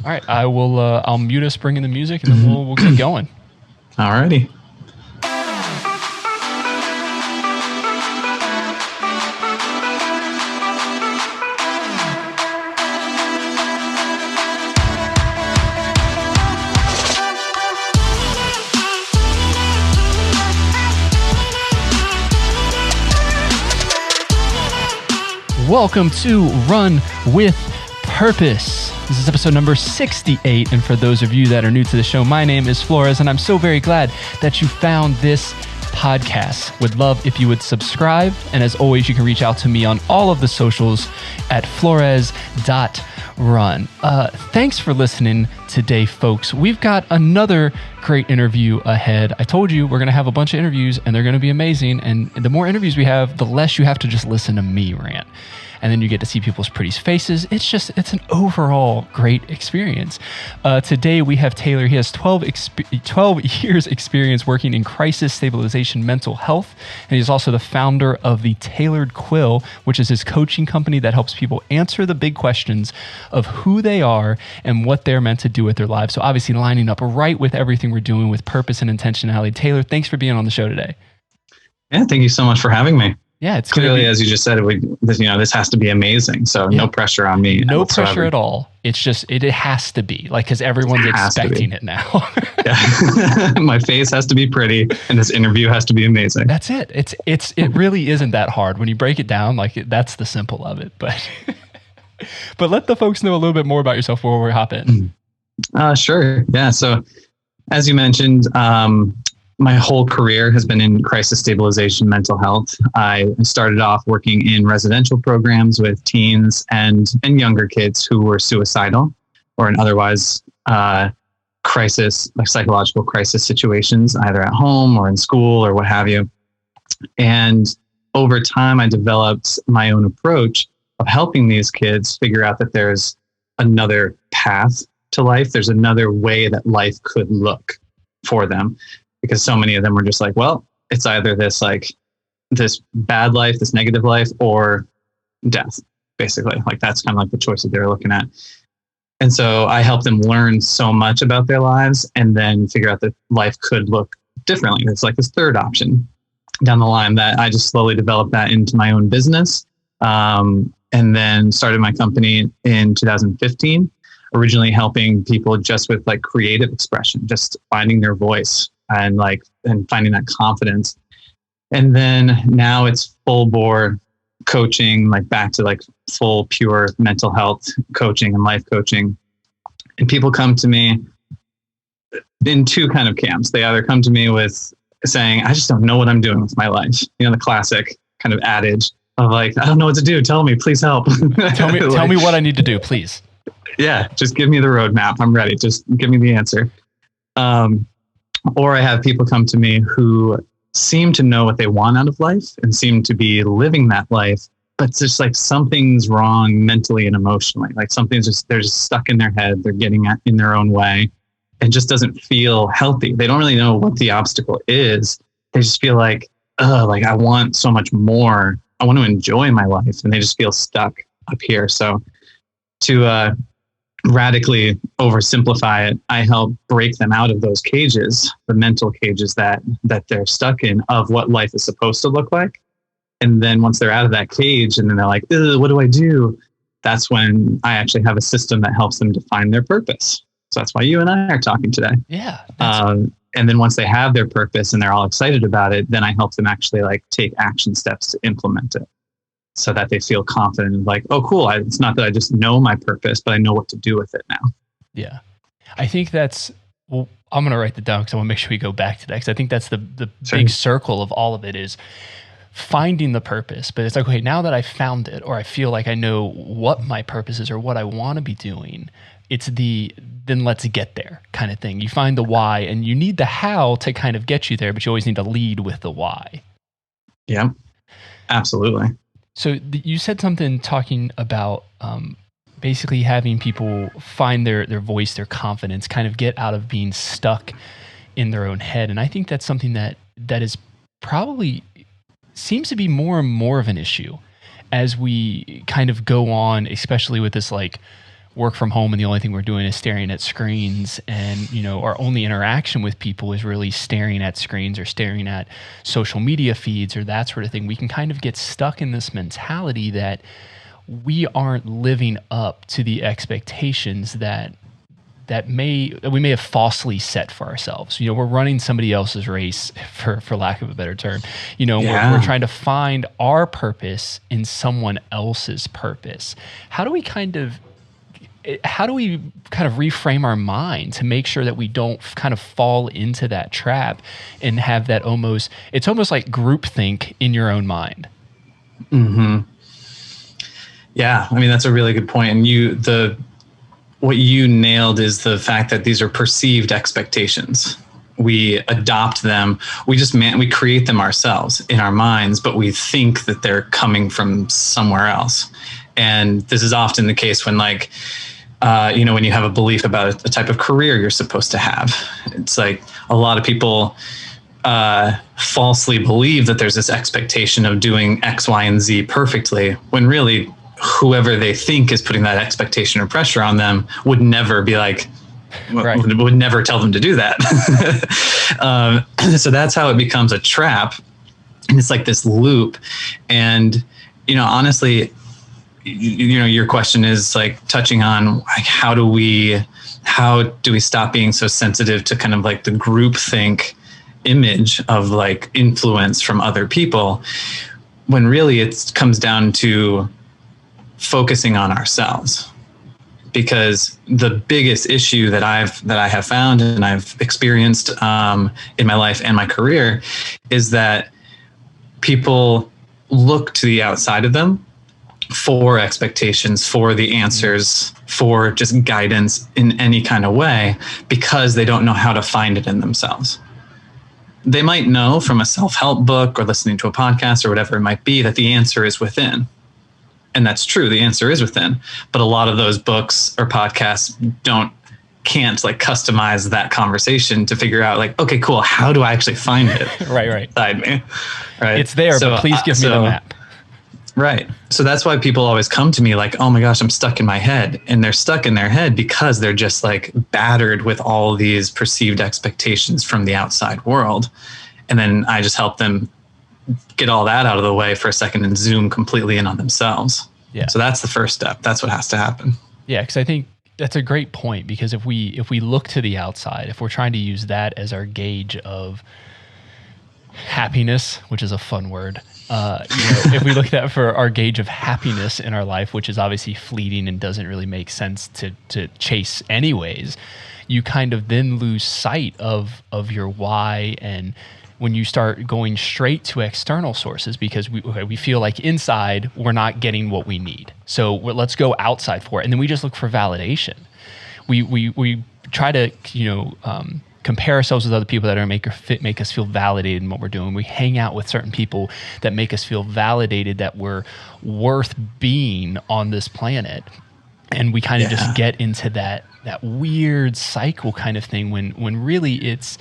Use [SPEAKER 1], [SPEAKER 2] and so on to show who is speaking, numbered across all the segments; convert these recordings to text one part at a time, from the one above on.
[SPEAKER 1] All right, I will. I'll mute us, bring in the music, and then we'll get going.
[SPEAKER 2] Alrighty.
[SPEAKER 1] Welcome to Run with Purpose. This is episode number 68, and for those of you that are new to the show, my name is Flores, and I'm so very glad that you found this podcast. Would love if you would subscribe, and as always, you can reach out to me on all of the socials at flores.run. Thanks for listening today, folks. We've got another great interview ahead. I told you we're going to have a bunch of interviews, and they're going to be amazing, and the more interviews we have, the less you have to just listen to me rant. And then you get to see people's pretty faces. It's an overall great experience. Today we have Taylor. He has 12 years experience working in crisis stabilization mental health. And he's also the founder of the Tailored Quill, which is his coaching company that helps people answer the big questions of who they are and what they're meant to do with their lives. So obviously lining up right with everything we're doing with purpose and intentionality. Taylor, thanks for being on the show today.
[SPEAKER 2] Yeah, thank you so much for having me.
[SPEAKER 1] Yeah, it's
[SPEAKER 2] clearly, as you just said, this has to be amazing. So no pressure on me.
[SPEAKER 1] No pressure at all. It's just, it has to be because everyone's expecting it now.
[SPEAKER 2] Yeah. My face has to be pretty and this interview has to be amazing.
[SPEAKER 1] That's it. It really isn't that hard when you break it down. That's the simple of it. But, but let the folks know a little bit more about yourself before we hop in.
[SPEAKER 2] Sure. Yeah. So as you mentioned, my whole career has been in crisis stabilization mental health. I started off working in residential programs with teens and younger kids who were suicidal or in otherwise crisis, like psychological crisis situations, either at home or in school or what have you. And over time, I developed my own approach of helping these kids figure out that there's another path to life. There's another way that life could look for them. Because so many of them were just like, well, it's either this bad life, this negative life, or death, basically. That's kind of like the choices they were looking at. And so I helped them learn so much about their lives and then figure out that life could look differently. It's like this third option down the line that I just slowly developed that into my own business. And then started my company in 2015, originally helping people just with creative expression, just finding their voice. And finding that confidence. And then now it's full bore coaching, back to full pure mental health coaching and life coaching. And people come to me in two kind of camps. They either come to me with saying, I just don't know what I'm doing with my life. The classic kind of adage of I don't know what to do. Tell me, please help.
[SPEAKER 1] Tell me what I need to do, please.
[SPEAKER 2] Yeah. Just give me the roadmap. I'm ready. Just give me the answer. Or I have people come to me who seem to know what they want out of life and seem to be living that life, but it's just something's wrong mentally and emotionally. They're just stuck in their head. They're getting in their own way and just doesn't feel healthy. They don't really know what the obstacle is. They just feel I want so much more. I want to enjoy my life. And they just feel stuck up here. So to radically oversimplify it, I help break them out of those cages, the mental cages that they're stuck in of what life is supposed to look like. And then once they're out of that cage and then they're like, what do I do? That's when I actually have a system that helps them define their purpose. So that's why you and I are talking today.
[SPEAKER 1] Yeah.
[SPEAKER 2] And then once they have their purpose and they're all excited about it, then I help them actually take action steps to implement it. So that they feel confident and oh, cool. It's not that I just know my purpose, but I know what to do with it now.
[SPEAKER 1] Yeah. I think I'm going to write that down because I want to make sure we go back to that. Because I think that's the
[SPEAKER 2] Sure.
[SPEAKER 1] big circle of all of it is finding the purpose. But it's okay, now that I found it, or I feel like I know what my purpose is or what I want to be doing, it's then let's get there kind of thing. You find the why and you need the how to kind of get you there, but you always need to lead with the why.
[SPEAKER 2] Yeah, absolutely.
[SPEAKER 1] So you said something talking about basically having people find their voice, their confidence, kind of get out of being stuck in their own head. And I think that's something that is probably seems to be more and more of an issue as we kind of go on, especially with this work from home and the only thing we're doing is staring at screens, and our only interaction with people is really staring at screens or staring at social media feeds or that sort of thing, we can kind of get stuck in this mentality that we aren't living up to the expectations that we may have falsely set for ourselves. We're running somebody else's race, for lack of a better term. We're trying to find our purpose in someone else's purpose. How do we kind of reframe our mind to make sure that we don't kind of fall into that trap and have that it's almost like groupthink in your own mind?
[SPEAKER 2] Mm-hmm. Yeah, I mean, that's a really good point. And what you nailed is the fact that these are perceived expectations. We adopt them. We create them ourselves in our minds, but we think that they're coming from somewhere else. And this is often the case when when you have a belief about a type of career you're supposed to have. It's like a lot of people falsely believe that there's this expectation of doing X, Y, and Z perfectly, when really whoever they think is putting that expectation or pressure on them would never be like, right. would never tell them to do that. So that's how it becomes a trap. And it's like this loop. And, honestly, your question is like touching on like, how do we stop being so sensitive to kind of like the groupthink image of like influence from other people, when really it comes down to focusing on ourselves. Because the biggest issue that I have found and I've experienced in my life and my career is that people look to the outside of them for expectations, for the answers, for just guidance in any kind of way, because they don't know how to find it in themselves. They might know from a self-help book or listening to a podcast or whatever it might be that the answer is within. And that's true. The answer is within. But a lot of those books or podcasts can't like customize that conversation to figure out like, okay, cool. How do I actually find it?
[SPEAKER 1] Right.
[SPEAKER 2] Inside me. Right.
[SPEAKER 1] It's there, but please give me the map.
[SPEAKER 2] Right. So that's why people always come to me like, oh my gosh, I'm stuck in my head. And they're stuck in their head because they're just like battered with all these perceived expectations from the outside world. And then I just help them get all that out of the way for a second and zoom completely in on themselves. Yeah. So that's the first step. That's what has to happen.
[SPEAKER 1] Yeah. Because I think that's a great point, because if we look to the outside, if we're trying to use that as our gauge of happiness, which is a fun word, if we look at that for our gauge of happiness in our life, which is obviously fleeting and doesn't really make sense to chase anyways, you kind of then lose sight of your why. And when you start going straight to external sources, because we feel like inside we're not getting what we need, so let's go outside for it, and then we just look for validation. We try to compare ourselves with other people that are make us feel validated in what we're doing. We hang out with certain people that make us feel validated that we're worth being on this planet, and we kind of just get into that weird cycle kind of thing when really it's,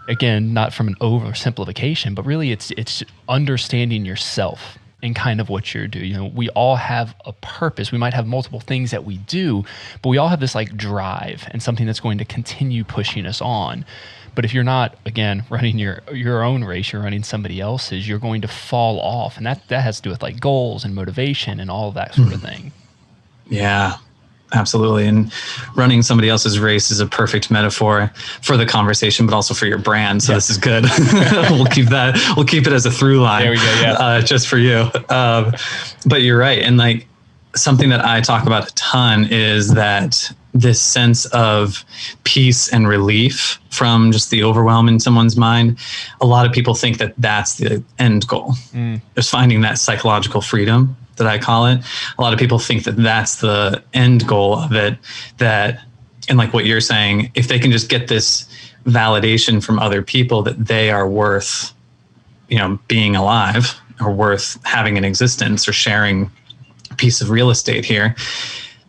[SPEAKER 1] again, not from an oversimplification, but really it's understanding yourself and kind of what you're doing. We all have a purpose. We might have multiple things that we do, but we all have this like drive and something that's going to continue pushing us on. But if you're not, again, running your own race, you're running somebody else's, you're going to fall off. And that has to do with like goals and motivation and all of that sort of thing. Yeah.
[SPEAKER 2] Absolutely. And running somebody else's race is a perfect metaphor for the conversation, but also for your brand. So this is good. We'll keep it as a through line.
[SPEAKER 1] There we go. Yeah.
[SPEAKER 2] Just for you. But you're right. And like something that I talk about a ton is that this sense of peace and relief from just the overwhelm in someone's mind. A lot of people think that that's the end goal. Just finding that psychological freedom, that I call it. A lot of people think that that's the end goal of it, and like what you're saying, if they can just get this validation from other people that they are worth, being alive, or worth having an existence, or sharing a piece of real estate here,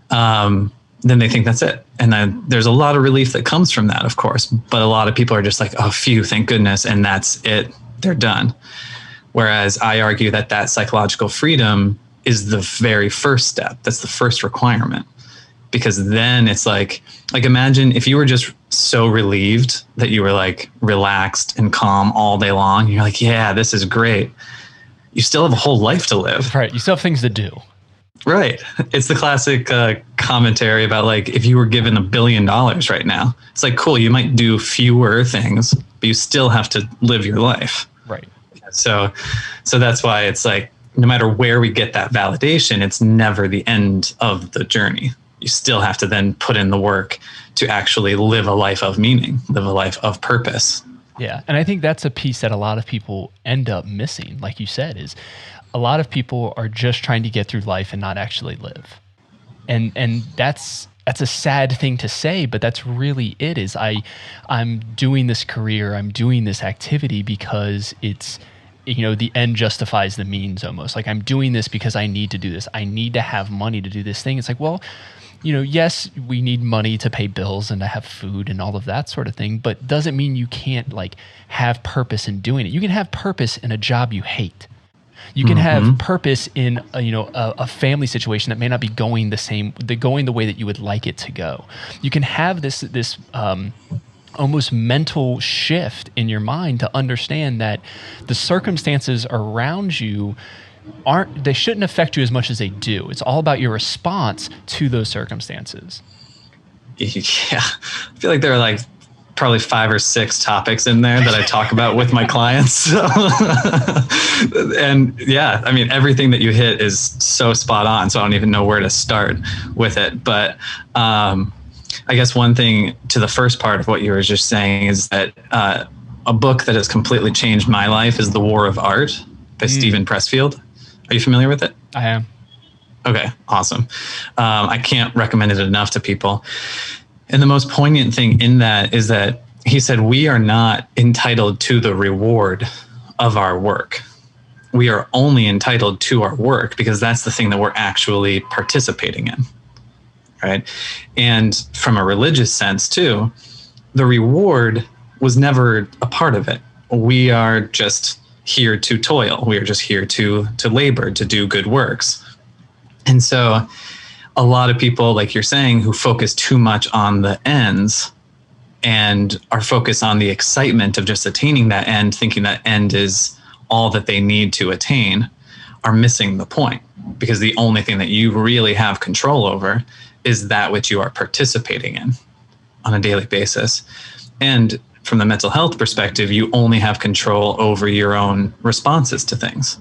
[SPEAKER 2] then they think that's it. And then there's a lot of relief that comes from that, of course, but a lot of people are just like, oh, phew, thank goodness. And that's it. They're done. Whereas I argue that psychological freedom is the very first step. That's the first requirement. because then it's like imagine if you were just so relieved that you were like relaxed and calm all day long. You're like, yeah, this is great. You still have a whole life to live.
[SPEAKER 1] Right. You still have things to do.
[SPEAKER 2] Right. It's the classic commentary about like, if you were given $1 billion right now, it's like, cool, you might do fewer things, but you still have to live your life.
[SPEAKER 1] Right.
[SPEAKER 2] So that's why it's like, no matter where we get that validation, it's never the end of the journey. You still have to then put in the work to actually live a life of meaning, live a life of purpose.
[SPEAKER 1] Yeah. And I think that's a piece that a lot of people end up missing, like you said, is a lot of people are just trying to get through life and not actually live. And that's a sad thing to say, but that's really it. Is I'm doing this career, I'm doing this activity because it's, the end justifies the means almost. Like, I'm doing this because I need to do this. I need to have money to do this thing. It's like, well, yes, we need money to pay bills and to have food and all of that sort of thing, but doesn't mean you can't like have purpose in doing it. You can have purpose in a job you hate. You can have purpose in a family situation that may not be going the way that you would like it to go. You can have this almost mental shift in your mind to understand that the circumstances around you they shouldn't affect you as much as they do. It's all about your response to those circumstances.
[SPEAKER 2] Yeah. I feel like there are like probably 5 or 6 topics in there that I talk about with my clients. And yeah, I mean, everything that you hit is so spot on. So I don't even know where to start with it. But I guess one thing to the first part of what you were just saying is that a book that has completely changed my life is The War of Art by Stephen Pressfield. Are you familiar with it?
[SPEAKER 1] I am.
[SPEAKER 2] Okay, awesome. I can't recommend it enough to people. And the most poignant thing in that is that he said, we are not entitled to the reward of our work. We are only entitled to our work because that's the thing that we're actually participating in, right? And from a religious sense too, the reward was never a part of it. We are just here to toil. We are just here to labor, to do good works. And so a lot of people, like you're saying, who focus too much on the ends and are focused on the excitement of just attaining that end, thinking that end is all that they need to attain, are missing the point, because the only thing that you really have control over is that which you are participating in on a daily basis. And from the mental health perspective, you only have control over your own responses to things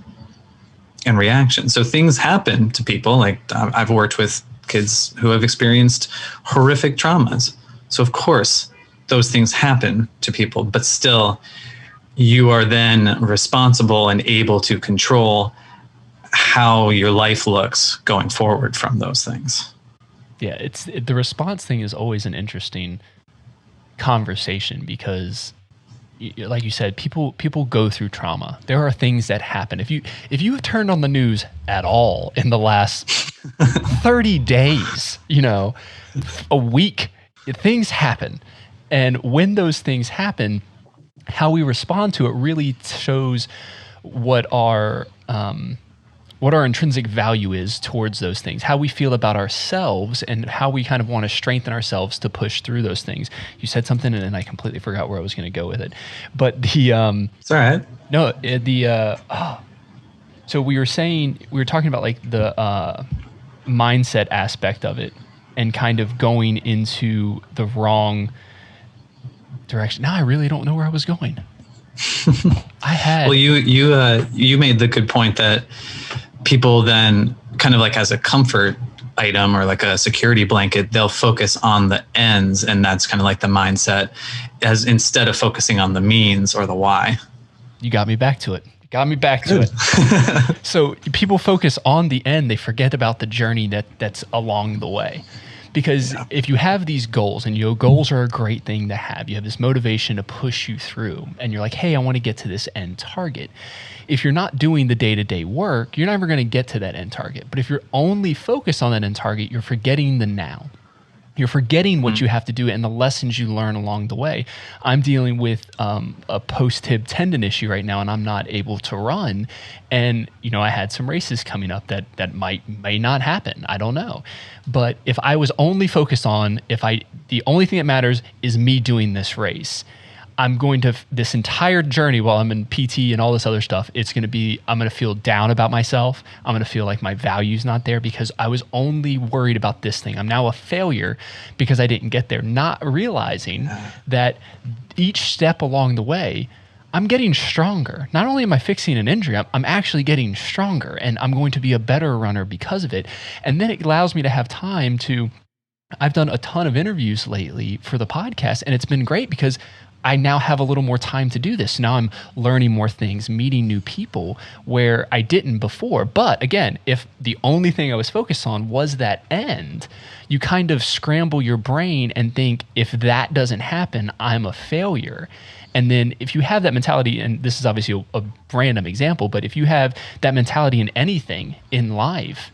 [SPEAKER 2] and reactions. So things happen to people. Like I've worked with kids who have experienced horrific traumas. So of course, those things happen to people, but still you are then responsible and able to control how your life looks going forward from those things.
[SPEAKER 1] Yeah, the response thing is always an interesting conversation because, like you said, people go through trauma. There are things that happen. If you have turned on the news at all in the last 30 days, a week, things happen. And when those things happen, how we respond to it really shows what our intrinsic value is towards those things, how we feel about ourselves, and how we kind of want to strengthen ourselves to push through those things. You said something, and then I completely forgot where I was going to go with it. But
[SPEAKER 2] it's all right.
[SPEAKER 1] No, so we were talking about like the mindset aspect of it, and kind of going into the wrong direction. Now I really don't know where I was going.
[SPEAKER 2] Well, you made the good point that people then kind of like as a comfort item or like a security blanket, they'll focus on the ends, and that's kind of like the mindset, as instead of focusing on the means or the why.
[SPEAKER 1] You got me back to it. So people focus on the end, they forget about the journey that's along the way. Because if you have these goals, and goals are a great thing to have, you have this motivation to push you through, and you're like, hey, I want to get to this end target. If you're not doing the day-to-day work, you're never going to get to that end target. But if you're only focused on that end target, you're forgetting the now. You're forgetting what you have to do and the lessons you learn along the way. I'm dealing with a post-tib tendon issue right now, and I'm not able to run. And I had some races coming up that may not happen. I don't know. But if I was only focused on the only thing that matters is me doing this race, I'm going to, this entire journey while I'm in PT and all this other stuff, I'm going to feel down about myself. I'm going to feel like my value's not there because I was only worried about this thing. I'm now a failure because I didn't get there, not realizing that each step along the way, I'm getting stronger. Not only am I fixing an injury, I'm actually getting stronger, and I'm going to be a better runner because of it. And then it allows me to have time I've done a ton of interviews lately for the podcast, and it's been great because I now have a little more time to do this. Now I'm learning more things, meeting new people where I didn't before. But again, if the only thing I was focused on was that end, you kind of scramble your brain and think, if that doesn't happen, I'm a failure. And then if you have that mentality, and this is obviously a random example, but if you have that mentality in anything in life,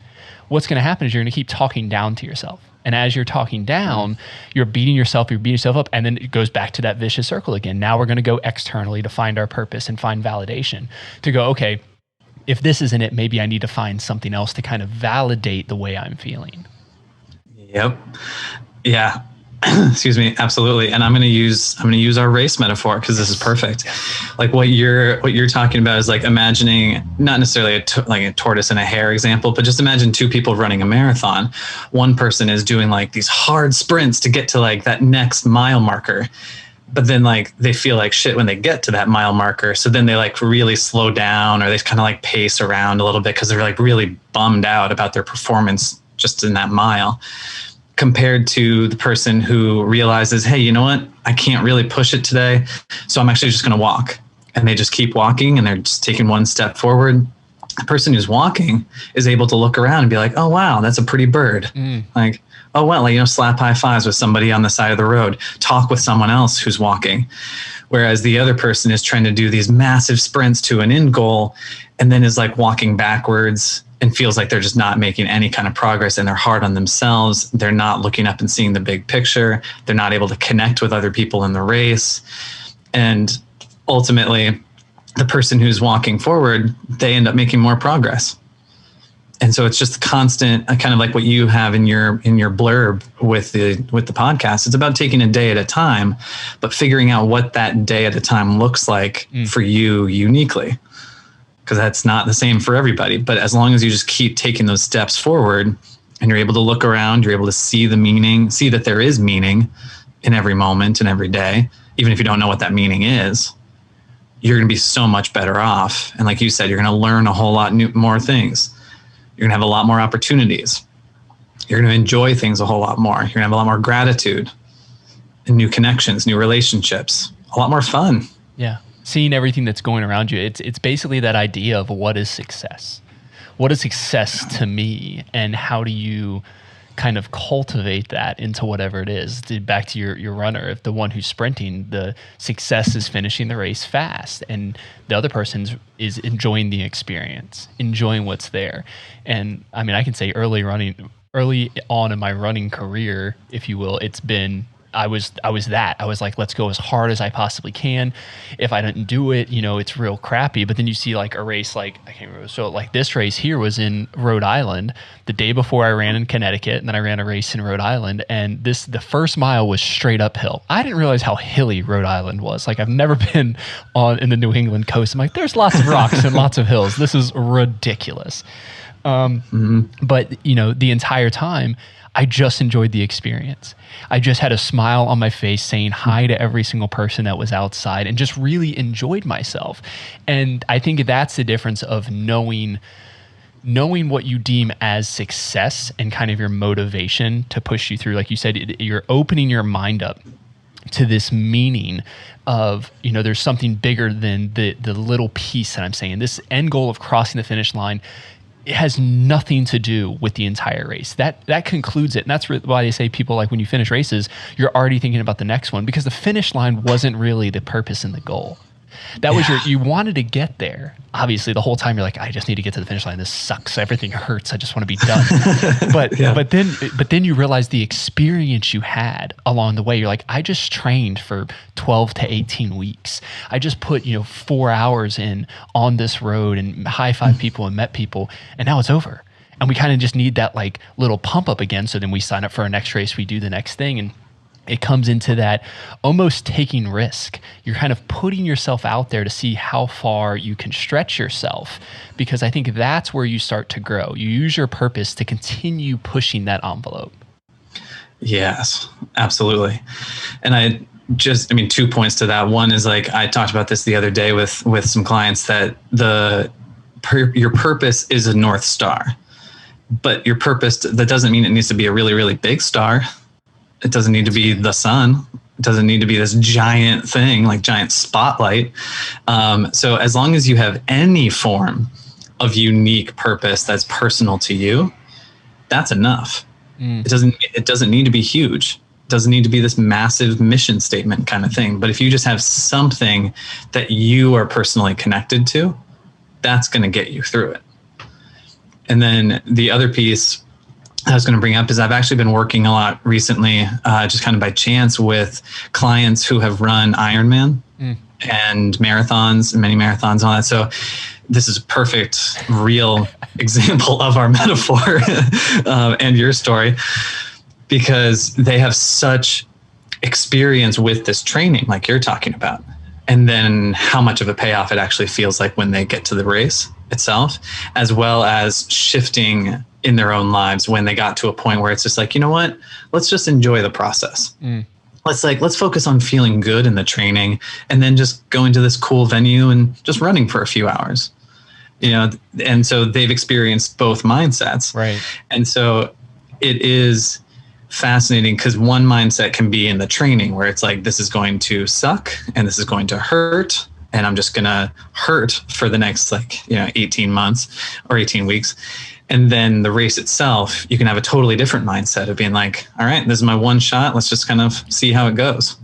[SPEAKER 1] what's going to happen is you're going to keep talking down to yourself. And as you're talking down, you're beating yourself up, and then it goes back to that vicious circle again. Now we're going to go externally to find our purpose and find validation, to go, okay, if this isn't it, maybe I need to find something else to kind of validate the way I'm feeling.
[SPEAKER 2] Yep. Yeah. Excuse me. Absolutely. And I'm going to use our race metaphor because this is perfect. Like what you're talking about is like imagining not necessarily like a tortoise and a hare example, but just imagine two people running a marathon. One person is doing like these hard sprints to get to like that next mile marker. But then like they feel like shit when they get to that mile marker. So then they like really slow down, or they kind of like pace around a little bit because they're like really bummed out about their performance just in that mile. Compared to the person who realizes, hey, you know what? I can't really push it today, so I'm actually just going to walk. And they just keep walking, and they're just taking one step forward. The person who's walking is able to look around and be like, oh, wow, that's a pretty bird. Like, oh, well, like, slap high fives with somebody on the side of the road, talk with someone else who's walking. Whereas the other person is trying to do these massive sprints to an end goal, and then is like walking backwards and feels like they're just not making any kind of progress, and they're hard on themselves. They're not looking up and seeing the big picture. They're not able to connect with other people in the race. And ultimately, the person who's walking forward, they end up making more progress. And so it's just constant, kind of like what you have in your blurb with the podcast. It's about taking a day at a time, but figuring out what that day at a time looks like for you uniquely. Because that's not the same for everybody. But as long as you just keep taking those steps forward and you're able to look around, you're able to see the meaning, see that there is meaning in every moment and every day, even if you don't know what that meaning is, you're going to be so much better off. And like you said, you're going to learn a whole lot more things. You're going to have a lot more opportunities. You're going to enjoy things a whole lot more. You're going to have a lot more gratitude and new connections, new relationships, a lot more fun.
[SPEAKER 1] Yeah. Seeing everything that's going around you. It's basically that idea of what is success? What is success to me, and how do you kind of cultivate that into whatever it is? Back to your runner, if the one who's sprinting, the success is finishing the race fast, and the other person is enjoying the experience, enjoying what's there. And I mean, I can say early on in my running career, if you will, it's been, I was like, let's go as hard as I possibly can. If I didn't do it, it's real crappy. But then you see like a race, like I can't remember. So like this race here was in Rhode Island the day before I ran in Connecticut, and then I ran a race in Rhode Island. And the first mile was straight uphill. I didn't realize how hilly Rhode Island was. Like I've never been in the New England coast. I'm like, there's lots of rocks and lots of hills. This is ridiculous. But the entire time, I just enjoyed the experience. I just had a smile on my face saying hi to every single person that was outside and just really enjoyed myself. And I think that's the difference of knowing what you deem as success and kind of your motivation to push you through. Like you said, you're opening your mind up to this meaning of, there's something bigger than the little piece that I'm saying. This end goal of crossing the finish line, it has nothing to do with the entire race. That concludes it. And that's why they say people, like when you finish races, you're already thinking about the next one, because the finish line wasn't really the purpose and the goal. That was you wanted to get there. Obviously, the whole time you're like, I just need to get to the finish line. This sucks. Everything hurts. I just want to be done. But then you realize the experience you had along the way. You're like, I just trained for 12 to 18 weeks. I just put 4 hours in on this road and high-fived people and met people, and now it's over. And we kind of just need that like little pump up again. So then we sign up for our next race. We do the next thing, and it comes into that almost taking risk. You're kind of putting yourself out there to see how far you can stretch yourself, because I think that's where you start to grow. You use your purpose to continue pushing that envelope.
[SPEAKER 2] Yes, absolutely. And 2 points to that. One is like, I talked about this the other day with some clients, that your purpose is a North Star, but your purpose, that doesn't mean it needs to be a really, really big star. It doesn't need to be the sun. It doesn't need to be this giant thing, like giant spotlight. So as long as you have any form of unique purpose that's personal to you, that's enough. It doesn't need to be huge. It doesn't need to be this massive mission statement kind of thing. But if you just have something that you are personally connected to, that's going to get you through it. And then the other piece I was going to bring up is I've actually been working a lot recently, just kind of by chance, with clients who have run Ironman and marathons, and many marathons and all that. So this is a perfect, real example of our metaphor and your story, because they have such experience with this training like you're talking about, and then how much of a payoff it actually feels like when they get to the race itself, as well as shifting in their own lives when they got to a point where it's just like, you know what, let's just enjoy the process. Let's focus on feeling good in the training, and then just go into this cool venue and just running for a few hours, and so they've experienced both mindsets.
[SPEAKER 1] Right.
[SPEAKER 2] And so it is fascinating, because one mindset can be in the training where it's like, this is going to suck and this is going to hurt, and I'm just going to hurt for the next 18 months or 18 weeks. And then the race itself, you can have a totally different mindset of being like, all right, this is my one shot. Let's just kind of see how it goes.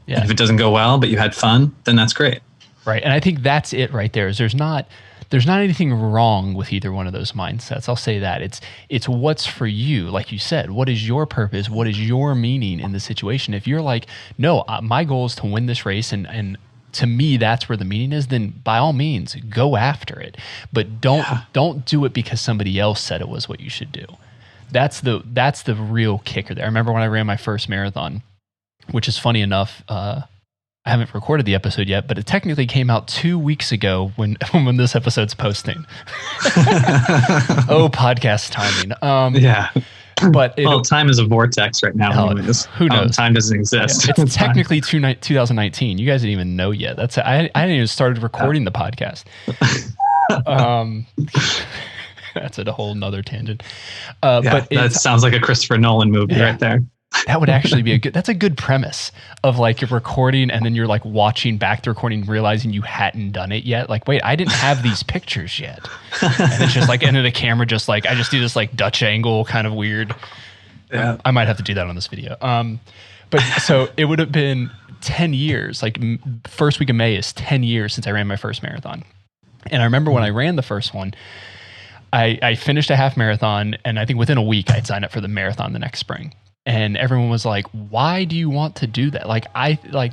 [SPEAKER 2] Yeah. And if it doesn't go well, but you had fun, then that's great.
[SPEAKER 1] Right. And I think that's it right there. Is there's not anything wrong with either one of those mindsets. I'll say that. It's what's for you. Like you said, what is your purpose? What is your meaning in the situation? If you're like, no, my goal is to win this race, and to me, that's where the meaning is, then by all means, go after it. But don't do it because somebody else said it was what you should do. That's the real kicker there. I remember when I ran my first marathon, which is funny enough, I haven't recorded the episode yet, but it technically came out 2 weeks ago when this episode's posting. Podcast timing.
[SPEAKER 2] Yeah.
[SPEAKER 1] But
[SPEAKER 2] time is a vortex right now.
[SPEAKER 1] Who knows?
[SPEAKER 2] Time doesn't exist.
[SPEAKER 1] Yeah, it's technically 2019. You guys didn't even know yet. I hadn't even started recording the podcast. That's a whole nother tangent. But
[SPEAKER 2] that sounds like a Christopher Nolan movie right there.
[SPEAKER 1] That would actually be that's a good premise of like you're recording and then you're like watching back the recording, realizing you hadn't done it yet. Like, wait, I didn't have these pictures yet. And it's just like, and then the camera just like, I just do this like Dutch angle kind of weird. Yeah. I might have to do that on this video. But so it would have been 10 years, like first week of May is 10 years since I ran my first marathon. And I remember when I ran the first one, I finished a half marathon, and I think within a week I'd signed up for the marathon the next spring. And everyone was like, why do you want to do that? Like,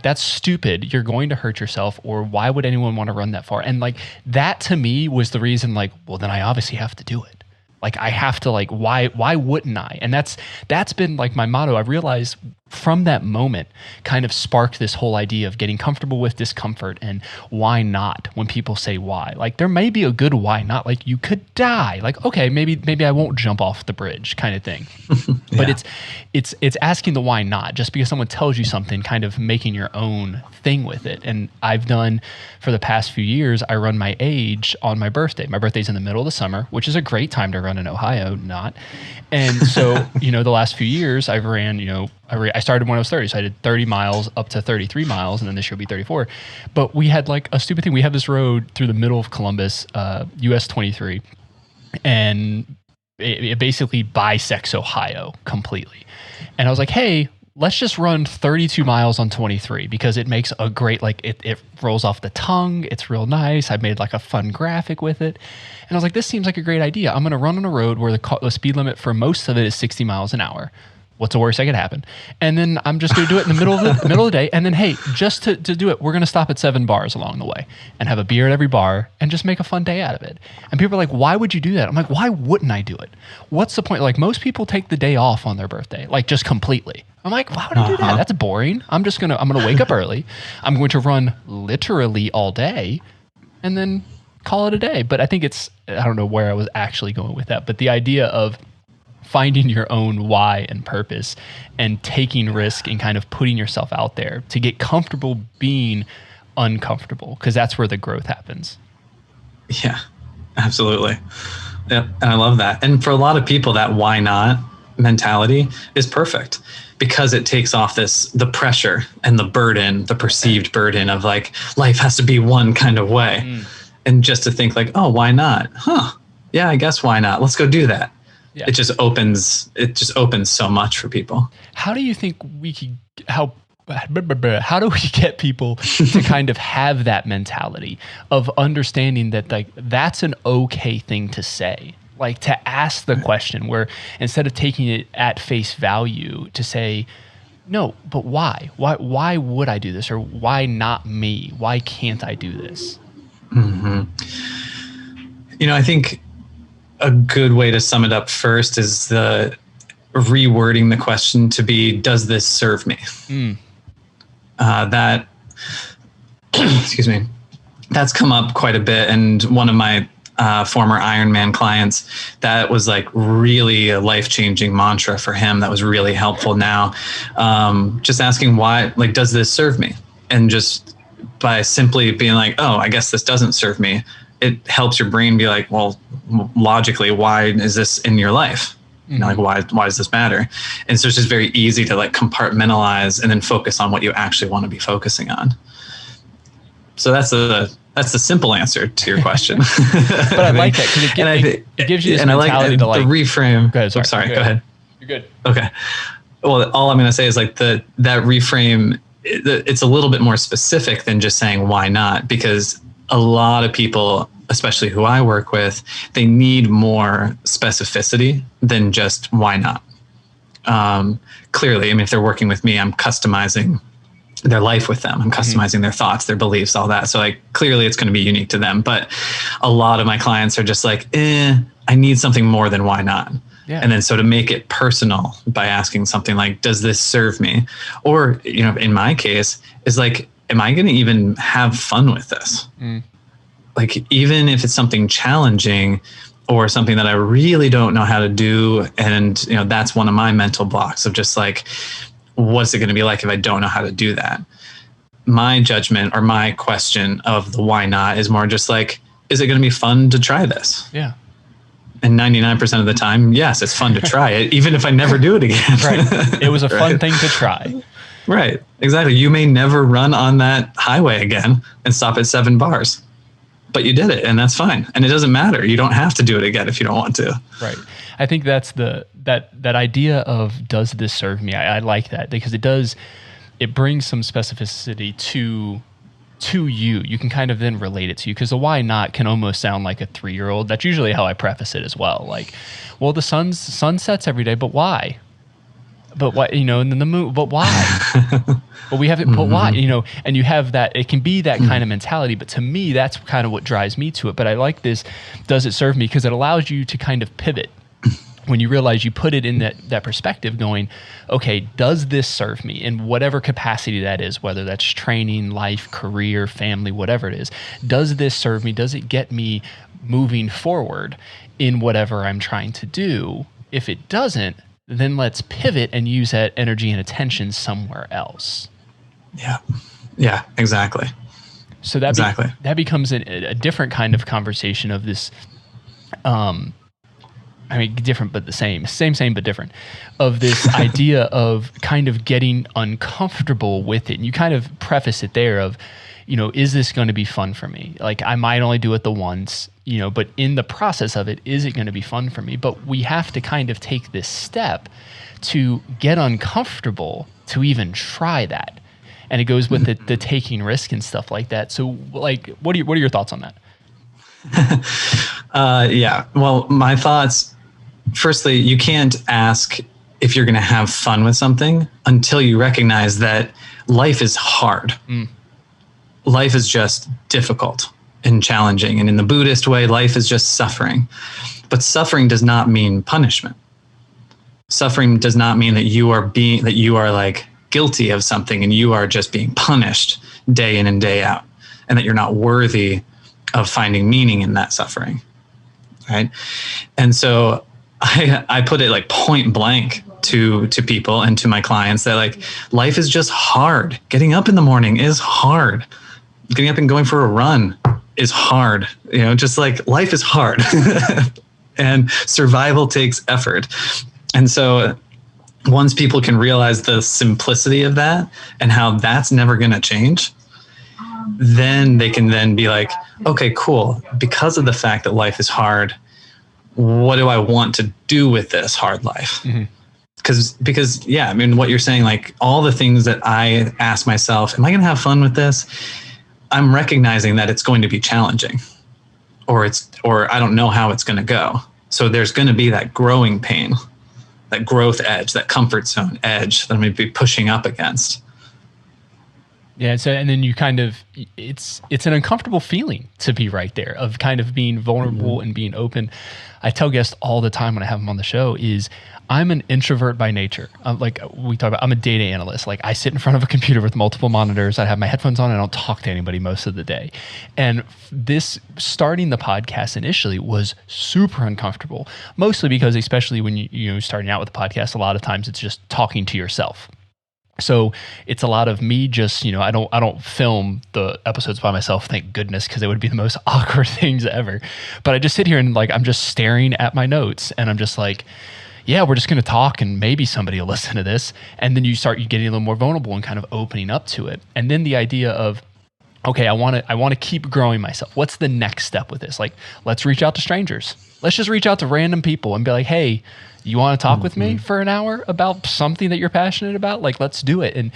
[SPEAKER 1] that's stupid. You're going to hurt yourself, or why would anyone want to run that far? And like, that to me was the reason, like, well, then I obviously have to do it. Like, I have to, like, why wouldn't I? And that's been like my motto. I've realized from that moment kind of sparked this whole idea of getting comfortable with discomfort and why not when people say why. Like, there may be a good why not. Like, you could die. Like, okay, maybe I won't jump off the bridge kind of thing. Yeah. But it's asking the why not, just because someone tells you something, kind of making your own thing with it. And I've done, for the past few years, I run my age on my birthday. My birthday's in the middle of the summer, which is a great time to run in Ohio, not. And so, the last few years I've ran, I started when I was 30. So I did 30 miles up to 33 miles, and then this year will be 34. But we had like a stupid thing. We have this road through the middle of Columbus, US 23, and it basically bisects Ohio completely. And I was like, hey, let's just run 32 miles on 23 because it makes a great, like it rolls off the tongue. It's real nice. I made like a fun graphic with it. And I was like, this seems like a great idea. I'm going to run on a road where the speed limit for most of it is 60 miles an hour. What's the worst that could happen? And then I'm just going to do it in the middle of the day. And then, hey, just to do it, we're going to stop at 7 bars along the way and have a beer at every bar and just make a fun day out of it. And people are like, why would you do that? I'm like, why wouldn't I do it? What's the point? Like, most people take the day off on their birthday, like just completely. I'm like, why would I do that? That's boring. I'm going to wake up early. I'm going to run literally all day and then call it a day. But I think I don't know where I was actually going with that, but the idea of finding your own why and purpose and taking risk and kind of putting yourself out there to get comfortable being uncomfortable, because that's where the growth happens.
[SPEAKER 2] Yeah, absolutely. Yeah, and I love that. And for a lot of people, that why not mentality is perfect because it takes off the pressure and the burden, the perceived burden of like life has to be one kind of way. And just to think like, oh, why not? Yeah, I guess why not? Let's go do that. Yeah. It just opens so much for people. How
[SPEAKER 1] do you think how do we get people to kind of have that mentality of understanding that like that's an okay thing to say? Like to ask the question where instead of taking it at face value to say, no, but why? Why would I do this? Or why not me? Why can't I do this?
[SPEAKER 2] Mm-hmm. I think a good way to sum it up first is the rewording the question to be, does this serve me? That, excuse me, that's come up quite a bit. And one of my former Ironman clients, that was like really a life-changing mantra for him. That was really helpful now. Just asking why, like, does this serve me? And just by simply being like, oh, I guess this doesn't serve me, it helps your brain be like, well, logically, why is this in your life? Like, why does this matter? And so it's just very easy to like compartmentalize and then focus on what you actually want to be focusing on. So that's the simple answer to your question.
[SPEAKER 1] But I like that because it gives you this mentality to like
[SPEAKER 2] the reframe.
[SPEAKER 1] Go ahead,
[SPEAKER 2] sorry. Go ahead.
[SPEAKER 1] You're good.
[SPEAKER 2] Okay. Well, all I'm going to say is like that reframe. It's a little bit more specific than just saying why not, because a lot of people, especially who I work with, they need more specificity than just why not. Clearly, I mean, if they're working with me, I'm customizing their life with them. I'm customizing their thoughts, their beliefs, all that. So like clearly it's going to be unique to them. But a lot of my clients are just like, I need something more than why not. Yeah. And then so to make it personal by asking something like, does this serve me? Or, in my case is like, am I going to even have fun with this? Like, even if it's something challenging or something that I really don't know how to do. And, that's one of my mental blocks of just like, what's it going to be like if I don't know how to do that? My judgment or my question of the why not is more just like, is it going to be fun to try this?
[SPEAKER 1] Yeah.
[SPEAKER 2] And 99% of the time, yes, it's fun to try it, even if I never do it again.
[SPEAKER 1] Right. It was a fun thing to try.
[SPEAKER 2] Right. Exactly. You may never run on that highway again and stop at 7 bars, but you did it and that's fine. And it doesn't matter. You don't have to do it again if you don't want to.
[SPEAKER 1] Right. I think that's that idea of, does this serve me? I like that because it brings some specificity to you. You can kind of then relate it to you, because the why not can almost sound like a 3-year-old. That's usually how I preface it as well. Like, well, the sun sets every day, but why? But why, and then the moon, but why? But we haven't, but why, and you have that, it can be that kind of mentality. But to me, that's kind of what drives me to it. But I like this, does it serve me? Because it allows you to kind of pivot when you realize you put it in that perspective going, okay, does this serve me in whatever capacity that is, whether that's training, life, career, family, whatever it is. Does this serve me? Does it get me moving forward in whatever I'm trying to do? If it doesn't, then let's pivot and use that energy and attention somewhere else.
[SPEAKER 2] Yeah. Yeah, exactly.
[SPEAKER 1] So that becomes a different kind of conversation of this, different but the same but different, of this idea of kind of getting uncomfortable with it. And you kind of preface it there of, is this going to be fun for me? Like, I might only do it the once, but in the process of it, is it going to be fun for me? But we have to kind of take this step to get uncomfortable to even try that. And it goes with the taking risk and stuff like that. So like, what are your thoughts on that?
[SPEAKER 2] Yeah. Well, my thoughts, firstly, you can't ask if you're going to have fun with something until you recognize that life is hard. Life is just difficult and challenging. And in the Buddhist way, life is just suffering. But suffering does not mean punishment. Suffering does not mean that you are like guilty of something and you are just being punished day in and day out, and that you're not worthy of finding meaning in that suffering. Right. And so I put it like point blank to people and to my clients that like life is just hard. Getting up in the morning is hard. Getting up and going for a run is hard. You know, just like life is hard and survival takes effort. And so once people can realize the simplicity of that and how that's never going to change, then they can then be like, okay, cool. Because of the fact that life is hard, what do I want to do with this hard life? Because yeah, I mean, what you're saying, like all the things that I ask myself, am I going to have fun with this? I'm recognizing that it's going to be challenging, or I don't know how it's going to go. So there's going to be that growing pain, that growth edge, that comfort zone edge that I'm going to be pushing up against.
[SPEAKER 1] Yeah. So, and then you kind of, it's an uncomfortable feeling to be right there, of kind of being vulnerable and being open. I tell guests all the time when I have them on the show is I'm an introvert by nature. Like we talk about, I'm a data analyst. Like I sit in front of a computer with multiple monitors. I have my headphones on and I don't talk to anybody most of the day. And this starting the podcast initially was super uncomfortable, mostly because especially when you starting out with the podcast, a lot of times it's just talking to yourself. So it's a lot of me just, I don't film the episodes by myself, thank goodness, because it would be the most awkward things ever. But I just sit here and like, I'm just staring at my notes and I'm just like, yeah, we're just going to talk and maybe somebody will listen to this. And then you getting a little more vulnerable and kind of opening up to it. And then the idea of, okay, I want to keep growing myself. What's the next step with this? Like, let's reach out to strangers. Let's just reach out to random people and be like, hey, you want to talk with me for an hour about something that you're passionate about? Like, let's do it. And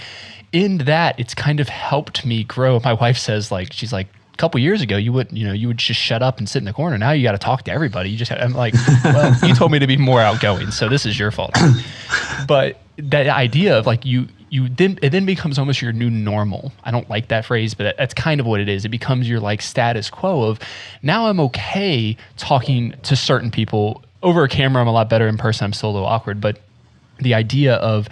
[SPEAKER 1] in that, it's kind of helped me grow. My wife says, like, she's like, a couple years ago, you would just shut up and sit in the corner. Now you got to talk to everybody. I'm like, well, you told me to be more outgoing, so this is your fault. But that idea of like it then becomes almost your new normal. I don't like that phrase, but that's kind of what it is. It becomes your like status quo of now I'm okay talking to certain people. Over a camera, I'm a lot better. In person, I'm still a little awkward. But the idea of